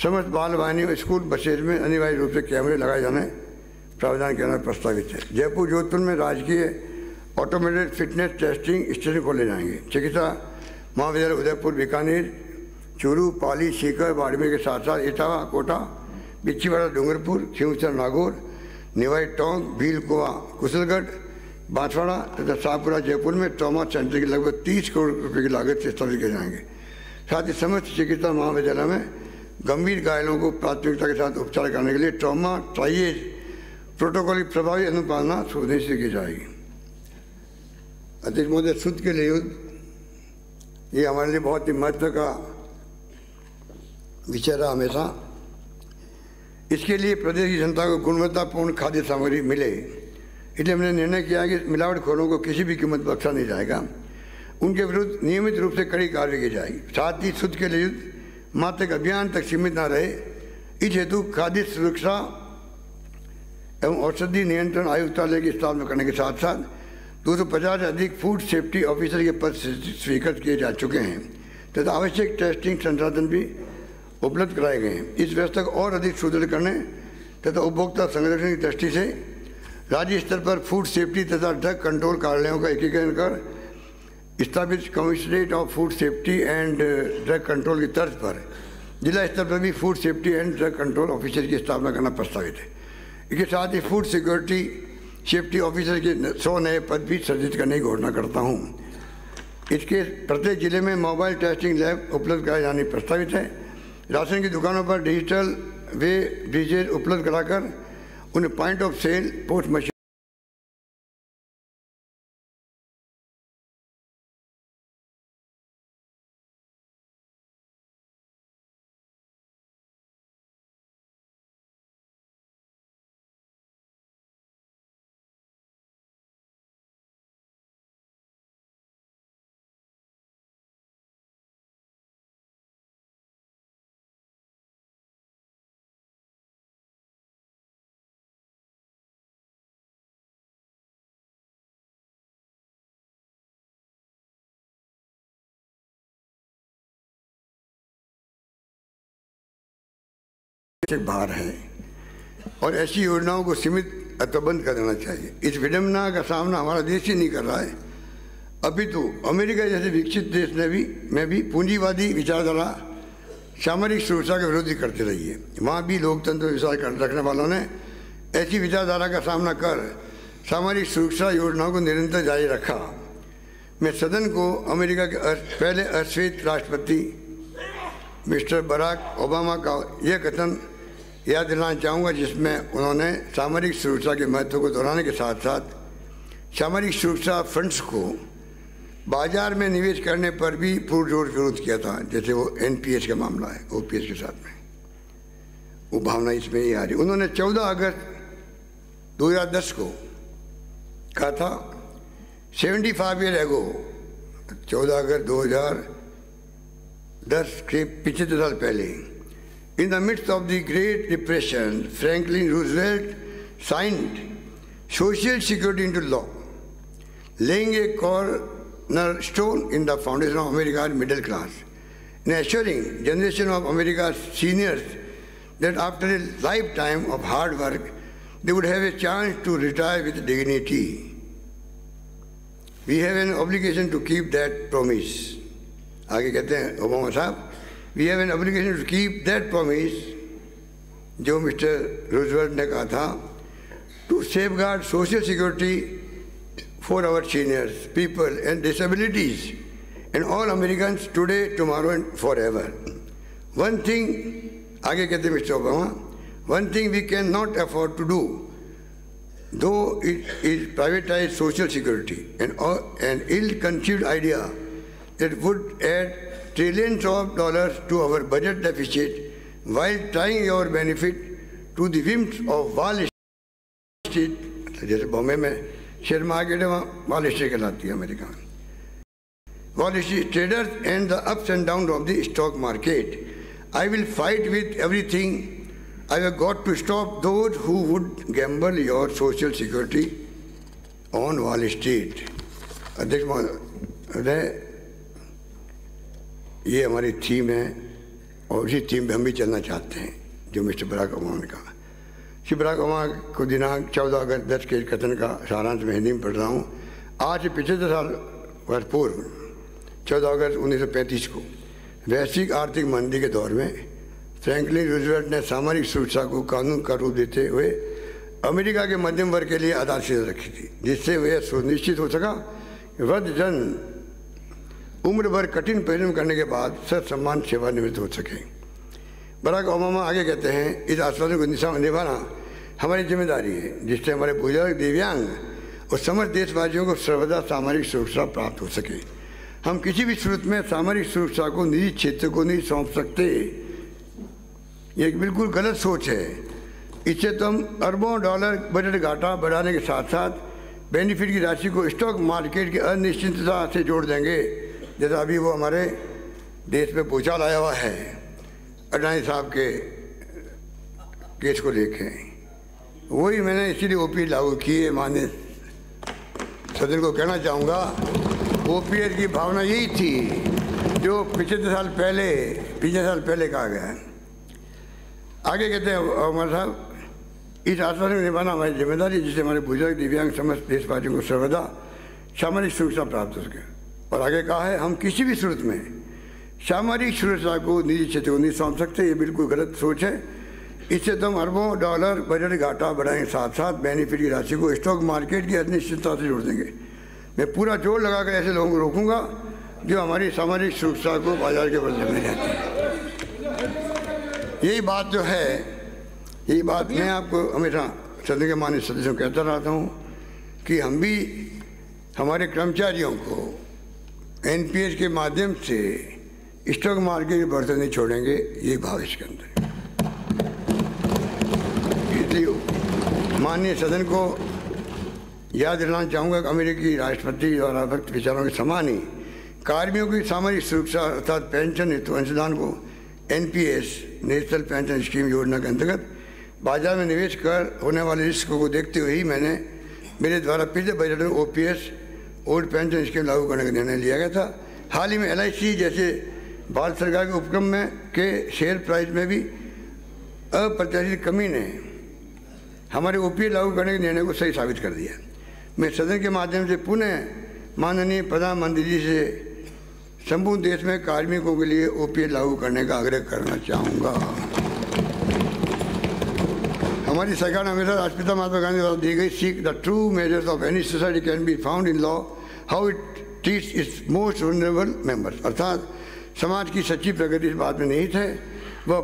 समस्त बाल वाहिनी और स्कूल बसेज में अनिवार्य रूप से कैमरे लगाए जाने प्रावधान करना प्रस्तावित है। जयपुर जोधपुर में राजकीय ऑटोमेटेड फिटनेस टेस्टिंग स्टेशन खोले जाएंगे। चिकित्सा महाविद्यालय उदयपुर, बीकानेर, चूरू, पाली, सीकर, बाड़मेर के साथ साथ इटावा, कोटा, बिच्छीवाड़ा, डूंगरपुर, खींवसर, नागौर, निवाई, टोंक, भील, कुआ, कुशलगढ़, बांसवाड़ा तथा शाहपुरा जयपुर में ट्रॉमा सेंटर की लगभग 30 करोड़ रुपये की लागत से स्थापित किए जाएंगे। साथ ही समस्त चिकित्सा महाविद्यालय में गंभीर घायलों को प्राथमिकता के साथ उपचार करने के लिए ट्रॉमा ट्राइएज प्रोटोकॉल की प्रभावी अनुपालना सुनिश्चित की जाएगी। अध्यक्ष महोदय, शुद्ध के लिए ये हमारे लिए बहुत ही महत्व का विषय रहा हमेशा। इसके लिए प्रदेश की जनता को गुणवत्तापूर्ण खाद्य सामग्री मिले, इसलिए हमने निर्णय किया कि मिलावटखोरों को किसी भी कीमत बख्शा नहीं जाएगा। उनके विरुद्ध नियमित रूप से कड़ी कार्रवाई की जाएगी। साथ ही शुद्ध के लिए मात्र एक अभियान तक सीमित न रहे, इस हेतु खाद्य सुरक्षा एवं औषधि नियंत्रण आयुक्तालय की स्थापना करने के साथ साथ 250 से अधिक फूड सेफ्टी ऑफिसर के पद स्वीकृत किए जा चुके हैं तथा आवश्यक टेस्टिंग संसाधन भी उपलब्ध कराए गए हैं। इस व्यवस्था को और अधिक सुदृढ़ करने तथा उपभोक्ता संरक्षण की दृष्टि से राज्य स्तर पर फूड सेफ्टी तथा ड्रग कंट्रोल कार्यालयों का एकीकरण कर स्थापित commissionerate of food safety and drug control की तर्ज पर जिला स्तर पर भी food safety and drug control officer की स्थापना करना प्रस्तावित है। इसके साथ ही फूड सिक्योरिटी सेफ्टी ऑफिसर के 100 नए पद भी सृजित करने की घोषणा करता हूँ। इसके प्रत्येक जिले में मोबाइल टेस्टिंग लैब उपलब्ध कराए जाने प्रस्तावित है। राशन की दुकानों पर डिजिटल वे ब्रिजेज उपलब्ध कराकर उन्हें point of sale post machine से बाहर है और ऐसी योजनाओं को सीमित अथवा बंद कर देना चाहिए। इस विडंबना का सामना हमारा देश ही नहीं कर रहा है, अपितु अमेरिका जैसे विकसित देश में भी पूंजीवादी विचारधारा सामरिक सुरक्षा के विरोधी करते रही है। वहाँ भी लोकतंत्र विश्वास रखने वालों ने ऐसी विचारधारा का सामना कर सामरिक सुरक्षा योजनाओं को निरंतर जारी रखा। मैं सदन को अमेरिका के पहले अश्वेत राष्ट्रपति मिस्टर बराक ओबामा का यह कथन याद दिलाना चाहूँगा, जिसमें उन्होंने सामरिक सुरक्षा के महत्व को दोहराने के साथ साथ सामरिक सुरक्षा फंड्स को बाजार में निवेश करने पर भी पुरजोर विरोध किया था। जैसे वो एनपीएस का मामला है, ओपीएस के साथ में वो भावना इसमें ही आ रही। उन्होंने 14 अगस्त 2010 को कहा था 75 ईयर एगो, 14 अगस्त 2010 के 75 साल पहले, in the midst of the Great Depression, Franklin Roosevelt signed Social Security into law, laying a cornerstone in the foundation of America's middle class, and assuring generation of America's seniors that after a lifetime of hard work, they would have a chance to retire with dignity. We have an obligation to keep that promise. आगे कहते हैं Obama साहब, we have an obligation to keep that promise जो mister Roosevelt ने कहा था, to safeguard social security for our seniors, people and disabilities and all Americans today, tomorrow and forever. One thing, आगे कहते हैं mister Obama, one thing we cannot afford to do, though it is privatized social security, an ill-conceived idea that would add trillions of dollars to our budget deficit while trying your benefit to the whims of Wall Street, जैसे बॉम्बे में share market है, wall street कहलाती है America में, wall street traders and the ups and downs of the stock market. I will fight with everything I have got to stop those who would gamble your social security on Wall Street. अध्यक्ष महोदय, ये हमारी theme है और उसी theme पे हम भी चलना चाहते हैं जो मिस्टर बराक ओबामा ने कहा। श्री बराक ओबामा को दिनांक 14 अगस्त 10 के कथन का सारांश में हिंदी में पढ़ रहा हूँ। आज से 75 साल वर्ष पूर्व 14 अगस्त 1935 को वैश्विक आर्थिक मंदी के दौर में फ्रैंकलिन रूजवेल्ट ने सामरिक सुरक्षा को कानून का रूप देते हुए अमेरिका के मध्यम वर्ग के लिए आधारशिला रखी थी, जिससे वह सुनिश्चित हो सका कि वृद्धजन उम्र भर कठिन परिश्रम करने के बाद सत्सम्मान सेवानिवृत्त हो सके। बराक ओबामा आगे कहते हैं, इस आश्वासन को निभाना हमारी जिम्मेदारी है, जिससे हमारे बुजुर्ग, दिव्यांग और समस्त देशवासियों को सर्वदा सामरिक सुरक्षा प्राप्त हो सके। हम किसी भी सूरत में सामरिक सुरक्षा को निजी क्षेत्र को नहीं सौंप सकते। ये एक बिल्कुल गलत सोच है। इससे तो हम अरबों डॉलर बजट घाटा बढ़ाने के साथ साथ बेनिफिट की राशि को स्टॉक मार्केट की अनिश्चितता से जोड़ देंगे, जैसा अभी वो हमारे देश में भूचाल आया हुआ है अडानी साहब के केस को लेके। वही मैंने इसीलिए ओपी लागू की है। माननीय सदन को कहना चाहूँगा, ओपीएस की भावना यही थी जो जो पिछले साल पहले कहा गया है। आगे कहते हैं अमर साहब, इस आश्वासन को निभाना हमारी जिम्मेदारी, जिससे हमारे बुजुर्ग दिव्यांग समस्त देशवासियों को सर्वदा सामरिक सुरक्षा प्राप्त हो सके। और आगे कहा है, हम किसी भी सूरत में सामरिक सुरक्षा को निजी क्षेत्र को नहीं सौंप सकते। ये बिल्कुल गलत सोच है। इससे तो हम अरबों डॉलर बजट घाटा बढ़ाएंगे, साथ साथ बेनिफिट की राशि को स्टॉक मार्केट की अनिश्चितता से जोड़ देंगे। मैं पूरा जोर लगाकर ऐसे लोगों को रोकूंगा जो हमारी सामरिक सुरक्षा को बाजार के बदले में रहते हैं। यही बात जो है, यही बात मैं आपको हमेशा सदन के माननीय सदस्यों को कहता रहता हूँ कि हम भी हमारे कर्मचारियों को एनपीएस के माध्यम से स्टॉक मार्केट बढ़ते नहीं छोड़ेंगे, ये भाव इसके अंदर। इसलिए माननीय सदन को याद दिलाना चाहूँगा कि अमेरिकी राष्ट्रपति द्वारा व्यक्त विचारों के समान ही कार्मिकों की सामरिक सुरक्षा अर्थात पेंशन हेतु अंशदान को एनपीएस नेशनल पेंशन स्कीम योजना के अंतर्गत बाजार में निवेश कर होने वाले रिस्क को देखते हुए ही मैंने मेरे द्वारा पिछले बजट में ओपीएस ओल्ड पेंशन स्कीम लागू करने का निर्णय लिया गया था। हाल ही में एलआईसी जैसे भारत सरकार के उपक्रम में के शेयर प्राइस में भी अप्रत्याशित कमी ने हमारे ओपीएस लागू करने के निर्णय को सही साबित कर दिया। मैं सदन के माध्यम से पुनः माननीय प्रधानमंत्री जी से संपूर्ण देश में कार्मिकों के लिए ओपीएस लागू करने का आग्रह करना चाहूँगा। हमारी सरकार ने हमेशा राष्ट्रपिता महात्मा गांधी द्वारा दी गई सीख the true measures of any society can be found in law how it treats it's most vulnerable members, अर्थात समाज की सच्ची प्रगति इस बात में निहित है वह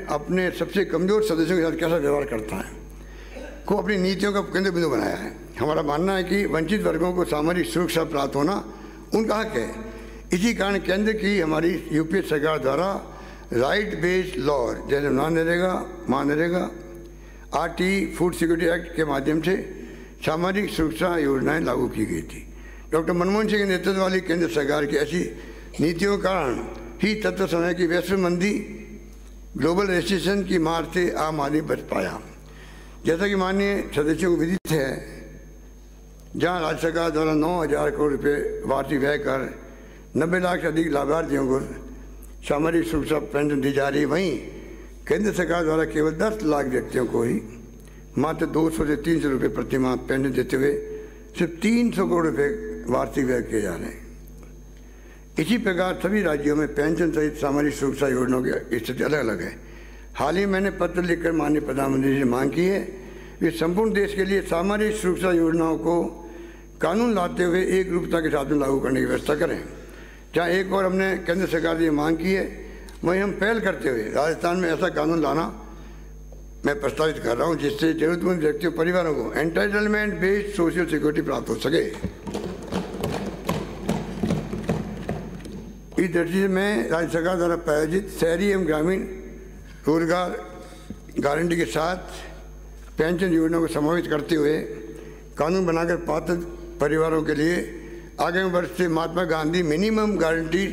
अपने सबसे कमजोर सदस्यों के साथ कैसा व्यवहार करता है को अपनी नीतियों का केंद्र बिंदु बनाया है। हमारा मानना है कि वंचित वर्गों को सामरिक सुरक्षा प्राप्त होना उनका हक है। इसी कारण केंद्र की हमारी यूपीए सरकार द्वारा राइट बेस्ड लॉ जैसे MNREGA RT food security act के माध्यम से सामाजिक सुरक्षा योजनाएं लागू की गई थी। डॉक्टर मनमोहन सिंह के नेतृत्व वाली केंद्र सरकार की ऐसी नीतियों के कारण ही तत्व समय की वैश्विक मंदी ग्लोबल रेसिशन की मार से आम आदमी बच पाया। जैसा कि माननीय सदस्यों को विदित है, जहां राज्य सरकार द्वारा 9,000 करोड़ रुपये वार्षिक व्यय कर 90 लाख से अधिक लाभार्थियों को सामरिक सुरक्षा पेंशन दी जा रही, वहीं केंद्र सरकार द्वारा केवल 10 लाख व्यक्तियों को ही मात्र 200 से 300 रुपये प्रति माह पेंशन देते हुए सिर्फ 300 करोड़ रुपये वार्षिक व्यय किए जा रहे हैं। इसी प्रकार सभी राज्यों में पेंशन सहित सामरिक सुरक्षा योजनाओं की स्थिति अलग अलग है। हाल ही मैंने पत्र लिखकर माननीय प्रधानमंत्री जी से मांग की है कि संपूर्ण देश के लिए सामरिक सुरक्षा योजनाओं को कानून लाते हुए एक रूपता के साथ में लागू करने की व्यवस्था करें। जहाँ एक और हमने केंद्र सरकार से मांग की है, वहीं हम पहल करते हुए राजस्थान में ऐसा कानून लाना मैं प्रस्तावित कर रहा हूँ जिससे जरूरतमंद व्यक्तियों परिवारों को एंटाइटलमेंट बेस्ड सोशल सिक्योरिटी प्राप्त हो सके। इस दृष्टि से मैं राज्य सरकार द्वारा प्रायोजित शहरी एवं ग्रामीण रोजगार गारंटी के साथ पेंशन योजना को समावित करते हुए कानून बनाकर पात्र परिवारों के लिए आगामी वर्ष से Mahatma Gandhi minimum guarantee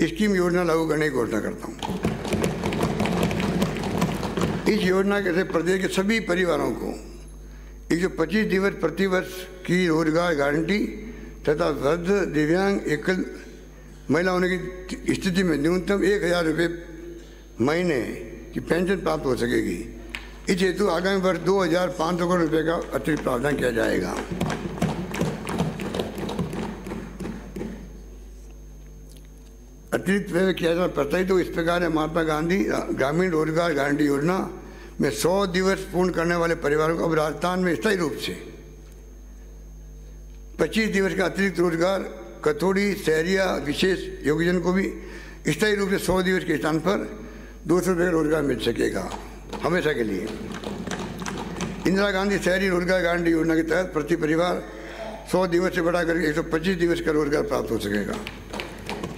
scheme योजना लागू करने की घोषणा करता हूँ। इस योजना के प्रदेश के सभी परिवारों को 125 दिवस प्रतिवर्ष की रोजगार गारंटी तथा वृद्ध दिव्यांग एकल महिला होने की स्थिति में न्यूनतम 1,000 रुपये महीने की पेंशन प्राप्त हो सकेगी। इस हेतु आगामी वर्ष 2,500 करोड़ रुपये का अतिरिक्त प्रावधान किया जाएगा। अतिरिक्त व्यय किया जाना प्रस्तावित तो इस प्रकार है, महात्मा गांधी ग्रामीण रोजगार गारंटी योजना में 100 दिवस पूर्ण करने वाले परिवारों को अब राजस्थान में स्थायी रूप से 25 दिवस का अतिरिक्त रोजगार कथोड़ी सहरिया विशेष योगजन को भी स्थायी रूप से 100 दिवस के स्थान पर 200 रुपये का रोजगार मिल सकेगा हमेशा के लिए। इंदिरा गांधी शहरी रोजगार गारंटी योजना के तहत प्रति परिवार 100 दिवस से बढ़ाकर 125 दिवस का रोजगार प्राप्त हो सकेगा।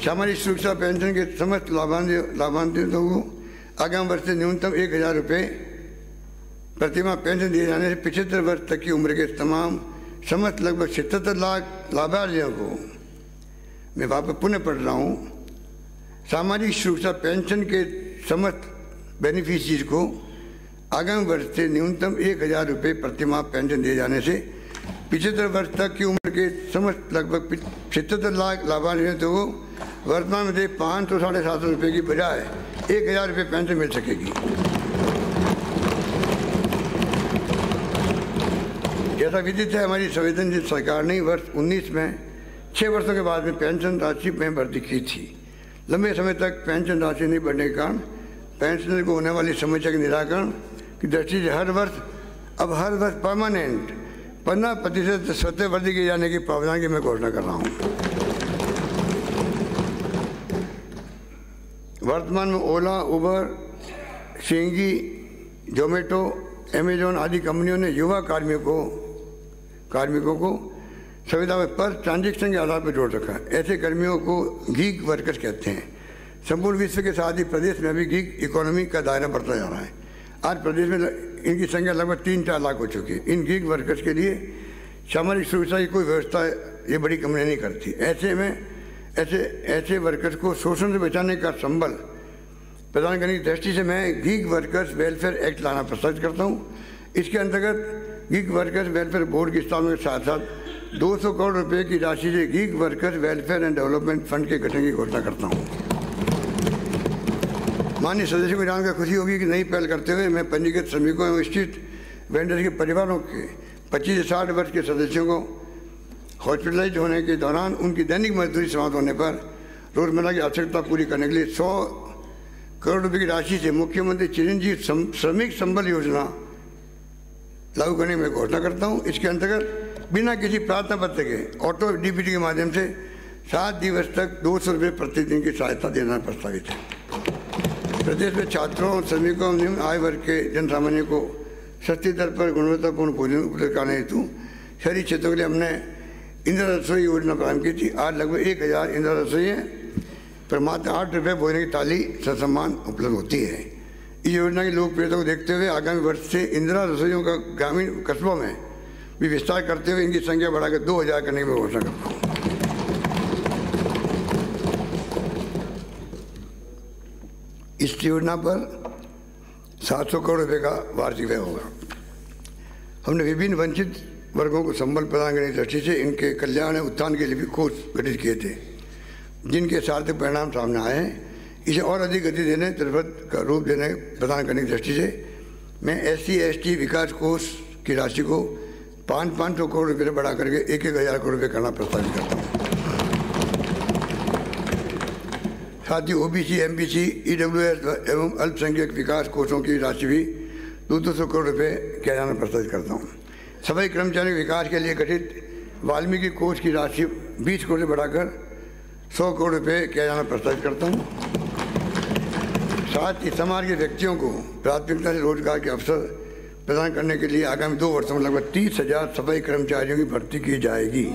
सामाजिक सुरक्षा पेंशन के समस्त लाभान्वितों को आगामी वर्ष से न्यूनतम 1,000 रुपये प्रतिमाह पेंशन दिए जाने से 75 वर्ष तक की उम्र के तमाम समस्त लगभग 77 लाख लाभार्थियों को, मैं वापस पुनः पढ़ रहा हूँ, सामाजिक सुरक्षा पेंशन के समस्त बेनिफिशियरीज को आगामी वर्ष से न्यूनतम 1,000 रुपये प्रतिमाह पेंशन दिए जाने से 75 वर्ष तक की उम्र के समस्त लगभग 77 लाख लाभार्थियों को वर्तमान में 500 साढ़े 700 रुपये की बजाय 1000 रुपये पेंशन मिल सकेगी। जैसा विदित है, हमारी संवेदनशील सरकार ने वर्ष 19 में 6 वर्षों के बाद में पेंशन राशि में वृद्धि की थी। लंबे समय तक पेंशन राशि नहीं बढ़ने के कारण पेंशनर को होने वाली समस्या के निराकरण की दृष्टि से हर वर्ष परमानेंट 15% स्वतः वृद्धि किए जाने की प्रावधान की मैं घोषणा कर रहा हूँ। वर्तमान में ओला, उबर, स्विगी, जोमेटो, अमेजॉन आदि कंपनियों ने युवा कार्मिकों को सुविधा में पर ट्रांजेक्शन के आधार पर जोड़ रखा है। ऐसे कर्मियों को गीग वर्कर्स कहते हैं। संपूर्ण विश्व के साथ ही प्रदेश में भी गीग इकोनॉमी का दायरा बढ़ता जा रहा है। आज प्रदेश में इनकी संख्या लगभग 3-4 लाख हो चुकी है। इन गीग वर्कर्स के लिए सामाजिक सुरक्षा की कोई व्यवस्था ये बड़ी कंपनियां नहीं करती। ऐसे वर्कर्स को शोषण से बचाने का संबल प्रदान करने की दृष्टि से मैं गीग वर्कर्स वेलफेयर एक्ट लाना प्रस्तावित करता हूँ। इसके अंतर्गत गीग वर्कर्स वेलफेयर बोर्ड की स्थापना के साथ साथ 200 करोड़ रुपए की राशि से gig workers welfare and development fund के गठन की घोषणा करता हूँ। माननीय सदस्यों को जानकर खुशी होगी कि नई पहल करते हुए मैं पंजीकृत श्रमिकों एवं स्ट्रीट वेंडर्स के परिवारों के 25 से 60 वर्ष के सदस्यों को हॉस्पिटलाइज होने के दौरान उनकी दैनिक मजदूरी समाप्त होने पर रोजमर्रा की आवश्यकता पूरी करने के लिए 100 करोड़ रुपए की राशि से मुख्यमंत्री चिरंजीव श्रमिक संबल योजना लागू करने में घोषणा करता हूँ। इसके अंतर्गत बिना किसी प्रार्थना पत्र के ऑटो डीबीटी के माध्यम से 7 दिवस तक 200 रुपये प्रतिदिन की सहायता देना प्रस्तावित है। प्रदेश में छात्रों, श्रमिकों और निम्न आय वर्ग के जनसामान्य को सस्ती दर पर गुणवत्तापूर्ण भोजन उपलब्ध कराने हेतु शहरी क्षेत्रों के लिए हमने इंदिरा रसोई योजना प्रारंभ की थी। आज लगभग 1000 इंदिरा रसोई हैं, पर मात्र 8 रुपये भोजन की थाली ससम्मान उपलब्ध होती है। इस योजना की लोकप्रियता को देखते हुए आगामी वर्ष से इंदिरा रसोइयों का ग्रामीण कस्बों में भी विस्तार करते हुए इनकी संख्या बढ़ाकर 2000 करने की घोषणा करता हूँ। इस योजना पर 700 करोड़ रुपए का वार्षिक व्यय होगा। हमने विभिन्न वंचित वर्गों को संबल प्रदान करने की दृष्टि से इनके कल्याण और उत्थान के लिए भी कोष गठित किए थे, जिनके सार्थक परिणाम सामने आए हैं। इसे और अधिक गति देने, तरफत का रूप देने प्रदान करने की दृष्टि से मैं SC/ST विकास कोष की राशि को 500 करोड़ रुपये बढ़ा करके 1000 करोड़ रुपये करना प्रस्तावित करता हूँ। साथ ही OBC, MBC, EWS एवं अल्पसंख्यक विकास कोषों की राशि भी 200 करोड़ रुपये किया जाना प्रस्तावित करता हूँ। सफाई कर्मचारियों के विकास के लिए गठित वाल्मीकि कोष की राशि 20 करोड़ से बढ़ाकर 100 करोड़ रुपये किया जाना प्रस्तावित करता हूँ। साथ ही समाज के व्यक्तियों को प्राथमिकता से रोजगार के अवसर प्रदान करने के लिए आगामी 2 वर्षों में लगभग 30,000 सफाई कर्मचारियों की भर्ती की जाएगी।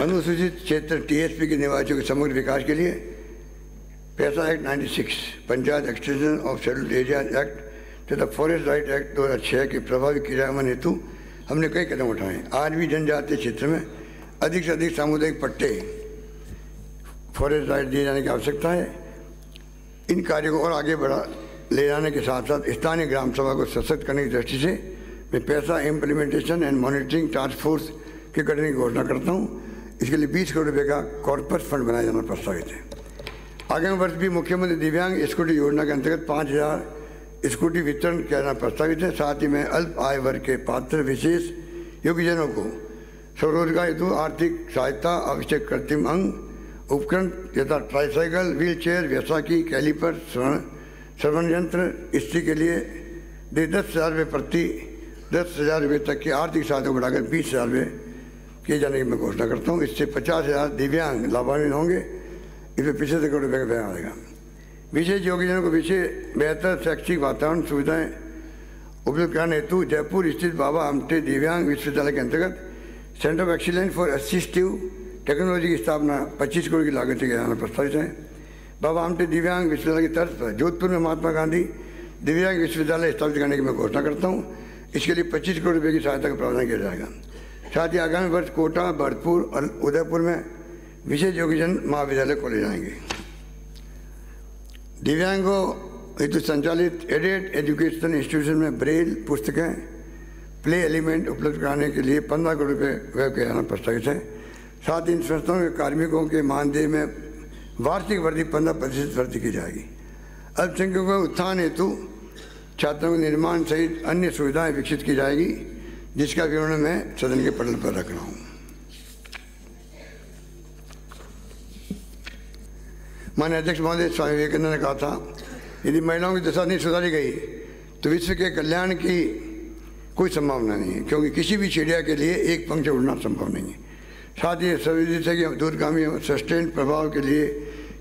अनुसूचित क्षेत्र TSP के निवासियों के समग्र विकास के लिए पैसा act 96, panchayat extension of scheduled area act तथा फॉरेस्ट राइट एक्ट 2006 के प्रभावी क्रियान्वयन हेतु हमने कई कदम उठाए। आज भी जनजातीय क्षेत्र में अधिक से अधिक सामुदायिक पट्टे फॉरेस्ट राइट दिए जाने की आवश्यकता है। इन कार्यों को और आगे ले जाने के साथ साथ स्थानीय ग्राम सभा को सशक्त करने की दृष्टि से मैं पैसा implementation and monitoring task force के गठन की घोषणा करता हूँ। इसके लिए 20 करोड़ रुपये का कॉर्पस फंड बनाया जाना प्रस्तावित है। आगामी वर्ष भी मुख्यमंत्री दिव्यांग स्कूटी योजना के अंतर्गत 5000 स्कूटी वितरण किया जाना प्रस्तावित है। साथ ही मैं अल्प आय वर्ग के पात्र विशेष योग्यजनों को स्वरोजगार हेतु आर्थिक सहायता, आवश्यक कृत्रिम अंग, उपकरण यथा ट्राईसाइकिल, व्हील चेयर, वैसाखी, कैलीपर, श्रवण यंत्र, स्त्री के लिए 10,000 रुपये प्रति 10,000 रुपये तक की आर्थिक सहायता को बढ़ाकर 20,000 रुपये किए जाने की मैं घोषणा करता हूँ। इससे 50,000 दिव्यांग लाभान्वित होंगे। इसमें 75 करोड़ रुपये का व्यय आएगा। विशेष योग्यजनों को बेहतर शैक्षिक वातावरण सुविधाएं उपलब्ध कराने हेतु जयपुर स्थित बाबा आमटे दिव्यांग विश्वविद्यालय के अंतर्गत centre of excellence for assistive technology की स्थापना 25 करोड़ की लागत से किया जाना प्रस्तावित है। बाबा आमटे दिव्यांग विश्वविद्यालय की तर्ज पर जोधपुर में महात्मा गांधी दिव्यांग विश्वविद्यालय स्थापित करने की मैं घोषणा करता हूँ। इसके लिए 25 करोड़ रुपये की सहायता का प्रावधान किया जाएगा। साथ ही आगामी वर्ष कोटा, भरतपुर और उदयपुर में विशेष योग्यजन महाविद्यालय खोले जाएंगे। दिव्यांगों हेतु संचालित एडेड एजुकेशनल इंस्टीट्यूशन में ब्रेल पुस्तकें प्ले एलिमेंट उपलब्ध कराने के लिए 15 करोड़ रुपये व्यय किया जाना प्रस्तावित है। साथ ही इन संस्थाओं के कार्मिकों के मानदेय में वार्षिक वृद्धि 15% वृद्धि की जाएगी। अल्पसंख्यकों के उत्थान हेतु छात्रों के निर्माण सहित अन्य सुविधाएं विकसित की जाएगी, जिसका विवरण मैं सदन के पटल पर रख रहा हूँ। माननीय अध्यक्ष महोदय, स्वामी विवेकानंद ने कहा था, यदि महिलाओं की दशा नहीं सुधारी गई तो विश्व के कल्याण की कोई संभावना नहीं है, क्योंकि किसी भी चिड़िया के लिए एक पंख से उड़ना संभव नहीं है। साथ ही सविदित है कि दूरगामी सस्टेन प्रभाव के लिए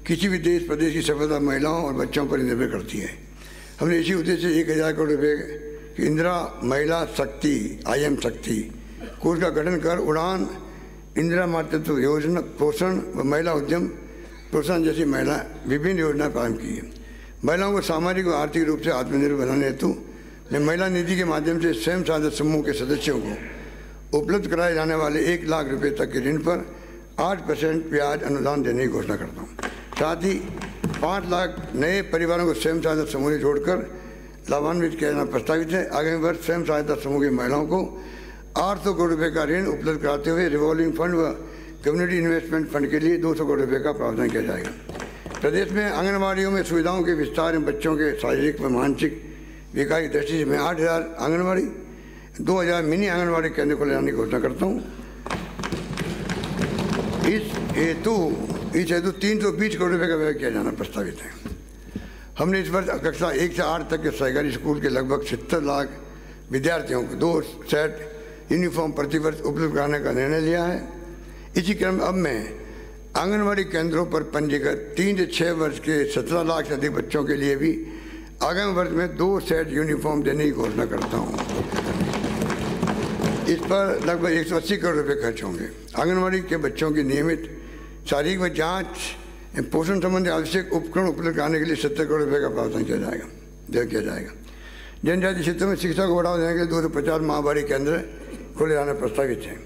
किसी भी देश प्रदेश की सफलता महिलाओं और बच्चों पर निर्भर करती है। हमने इसी उद्देश्य से 1000 करोड़ रुपये की इंदिरा महिला शक्ति IM शक्ति कोष का गठन कर उड़ान, इंदिरा मातृत्व योजना, पोषण व महिला उद्यम प्रोत्साहन जैसी विभिन्न योजनाएं प्रारंभ की है। महिलाओं को सामाजिक व आर्थिक रूप से आत्मनिर्भर बनाने हेतु मैं महिला निधि के माध्यम से स्वयं सहायता समूह के सदस्यों को उपलब्ध कराए जाने वाले 1 लाख रुपये तक के ऋण पर 8% ब्याज अनुदान देने की घोषणा करता हूँ। साथ ही 5 लाख नए परिवारों को स्वयं सहायता समूह में जोड़कर लाभान्वित किया जाना प्रस्तावित है। आगामी वर्ष स्वयं सहायता समूह की महिलाओं को 800 करोड़ रुपये का ऋण उपलब्ध कराते हुए रिवॉल्विंग फंड व कम्युनिटी इन्वेस्टमेंट फंड के लिए 200 करोड़ रुपये का प्रावधान किया जाएगा। प्रदेश में आंगनबाड़ियों में सुविधाओं के विस्तार एवं बच्चों के शारीरिक व मानसिक विकास की दृष्टि से मैं 8000 आंगनबाड़ी, 2000 मिनी आंगनबाड़ी केंद्र खोले जाने की घोषणा करता हूँ। इस हेतु 320 करोड़ रुपये का व्यय किया जाना प्रस्तावित है। हमने इस वर्ष कक्षा 1 से 8 तक के सरकारी स्कूल के लगभग 70 लाख विद्यार्थियों को 2 सेट यूनिफॉर्म प्रतिवर्ष उपलब्ध कराने का निर्णय लिया है। इसी क्रम अब मैं आंगनबाड़ी केंद्रों पर पंजीकृत 3 से 6 वर्ष के 17 लाख से अधिक बच्चों के लिए भी आगामी वर्ष में 2 सेट यूनिफॉर्म देने की घोषणा करता हूँ। इस पर लगभग 180 करोड़ रुपये खर्च होंगे। आंगनबाड़ी के बच्चों की नियमित शारीरिक व जांच पोषण संबंधी आवश्यक उपकरण उपलब्ध कराने के लिए 70 करोड़ रुपये का प्रावधान किया जाएगा। जनजातीय क्षेत्रों में शिक्षा को बढ़ावा देने के लिए 250 माहवारी केंद्र खोले जाना प्रस्तावित है।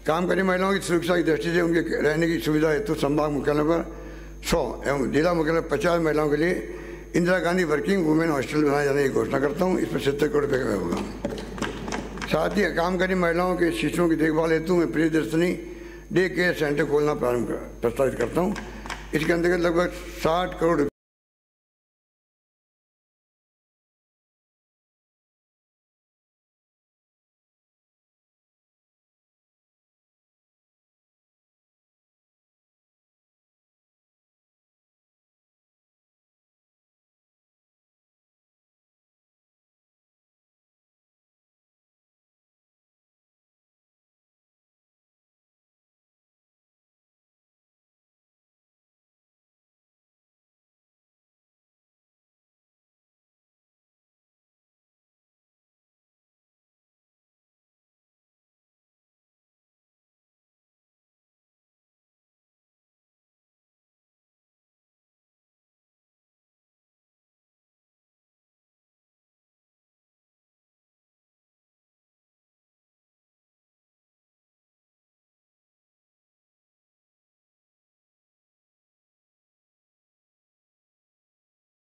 कामकाजी महिलाओं की सुरक्षा की दृष्टि से उनके रहने की सुविधा हेतु संभाग मुख्यालय पर 100 एवं जिला मुख्यालय 50 महिलाओं के लिए Indira Gandhi working women hostel बनाए जाने की घोषणा करता हूँ। इस पर 70 करोड़ रुपये का होगा। साथ ही कामकाजी महिलाओं के शिशुओं की देखभाल हेतु मैं प्रियदर्शनी डे केयर सेंटर खोलना प्रस्तावित करता हूँ। इसके अंतर्गत लगभग 60 करोड़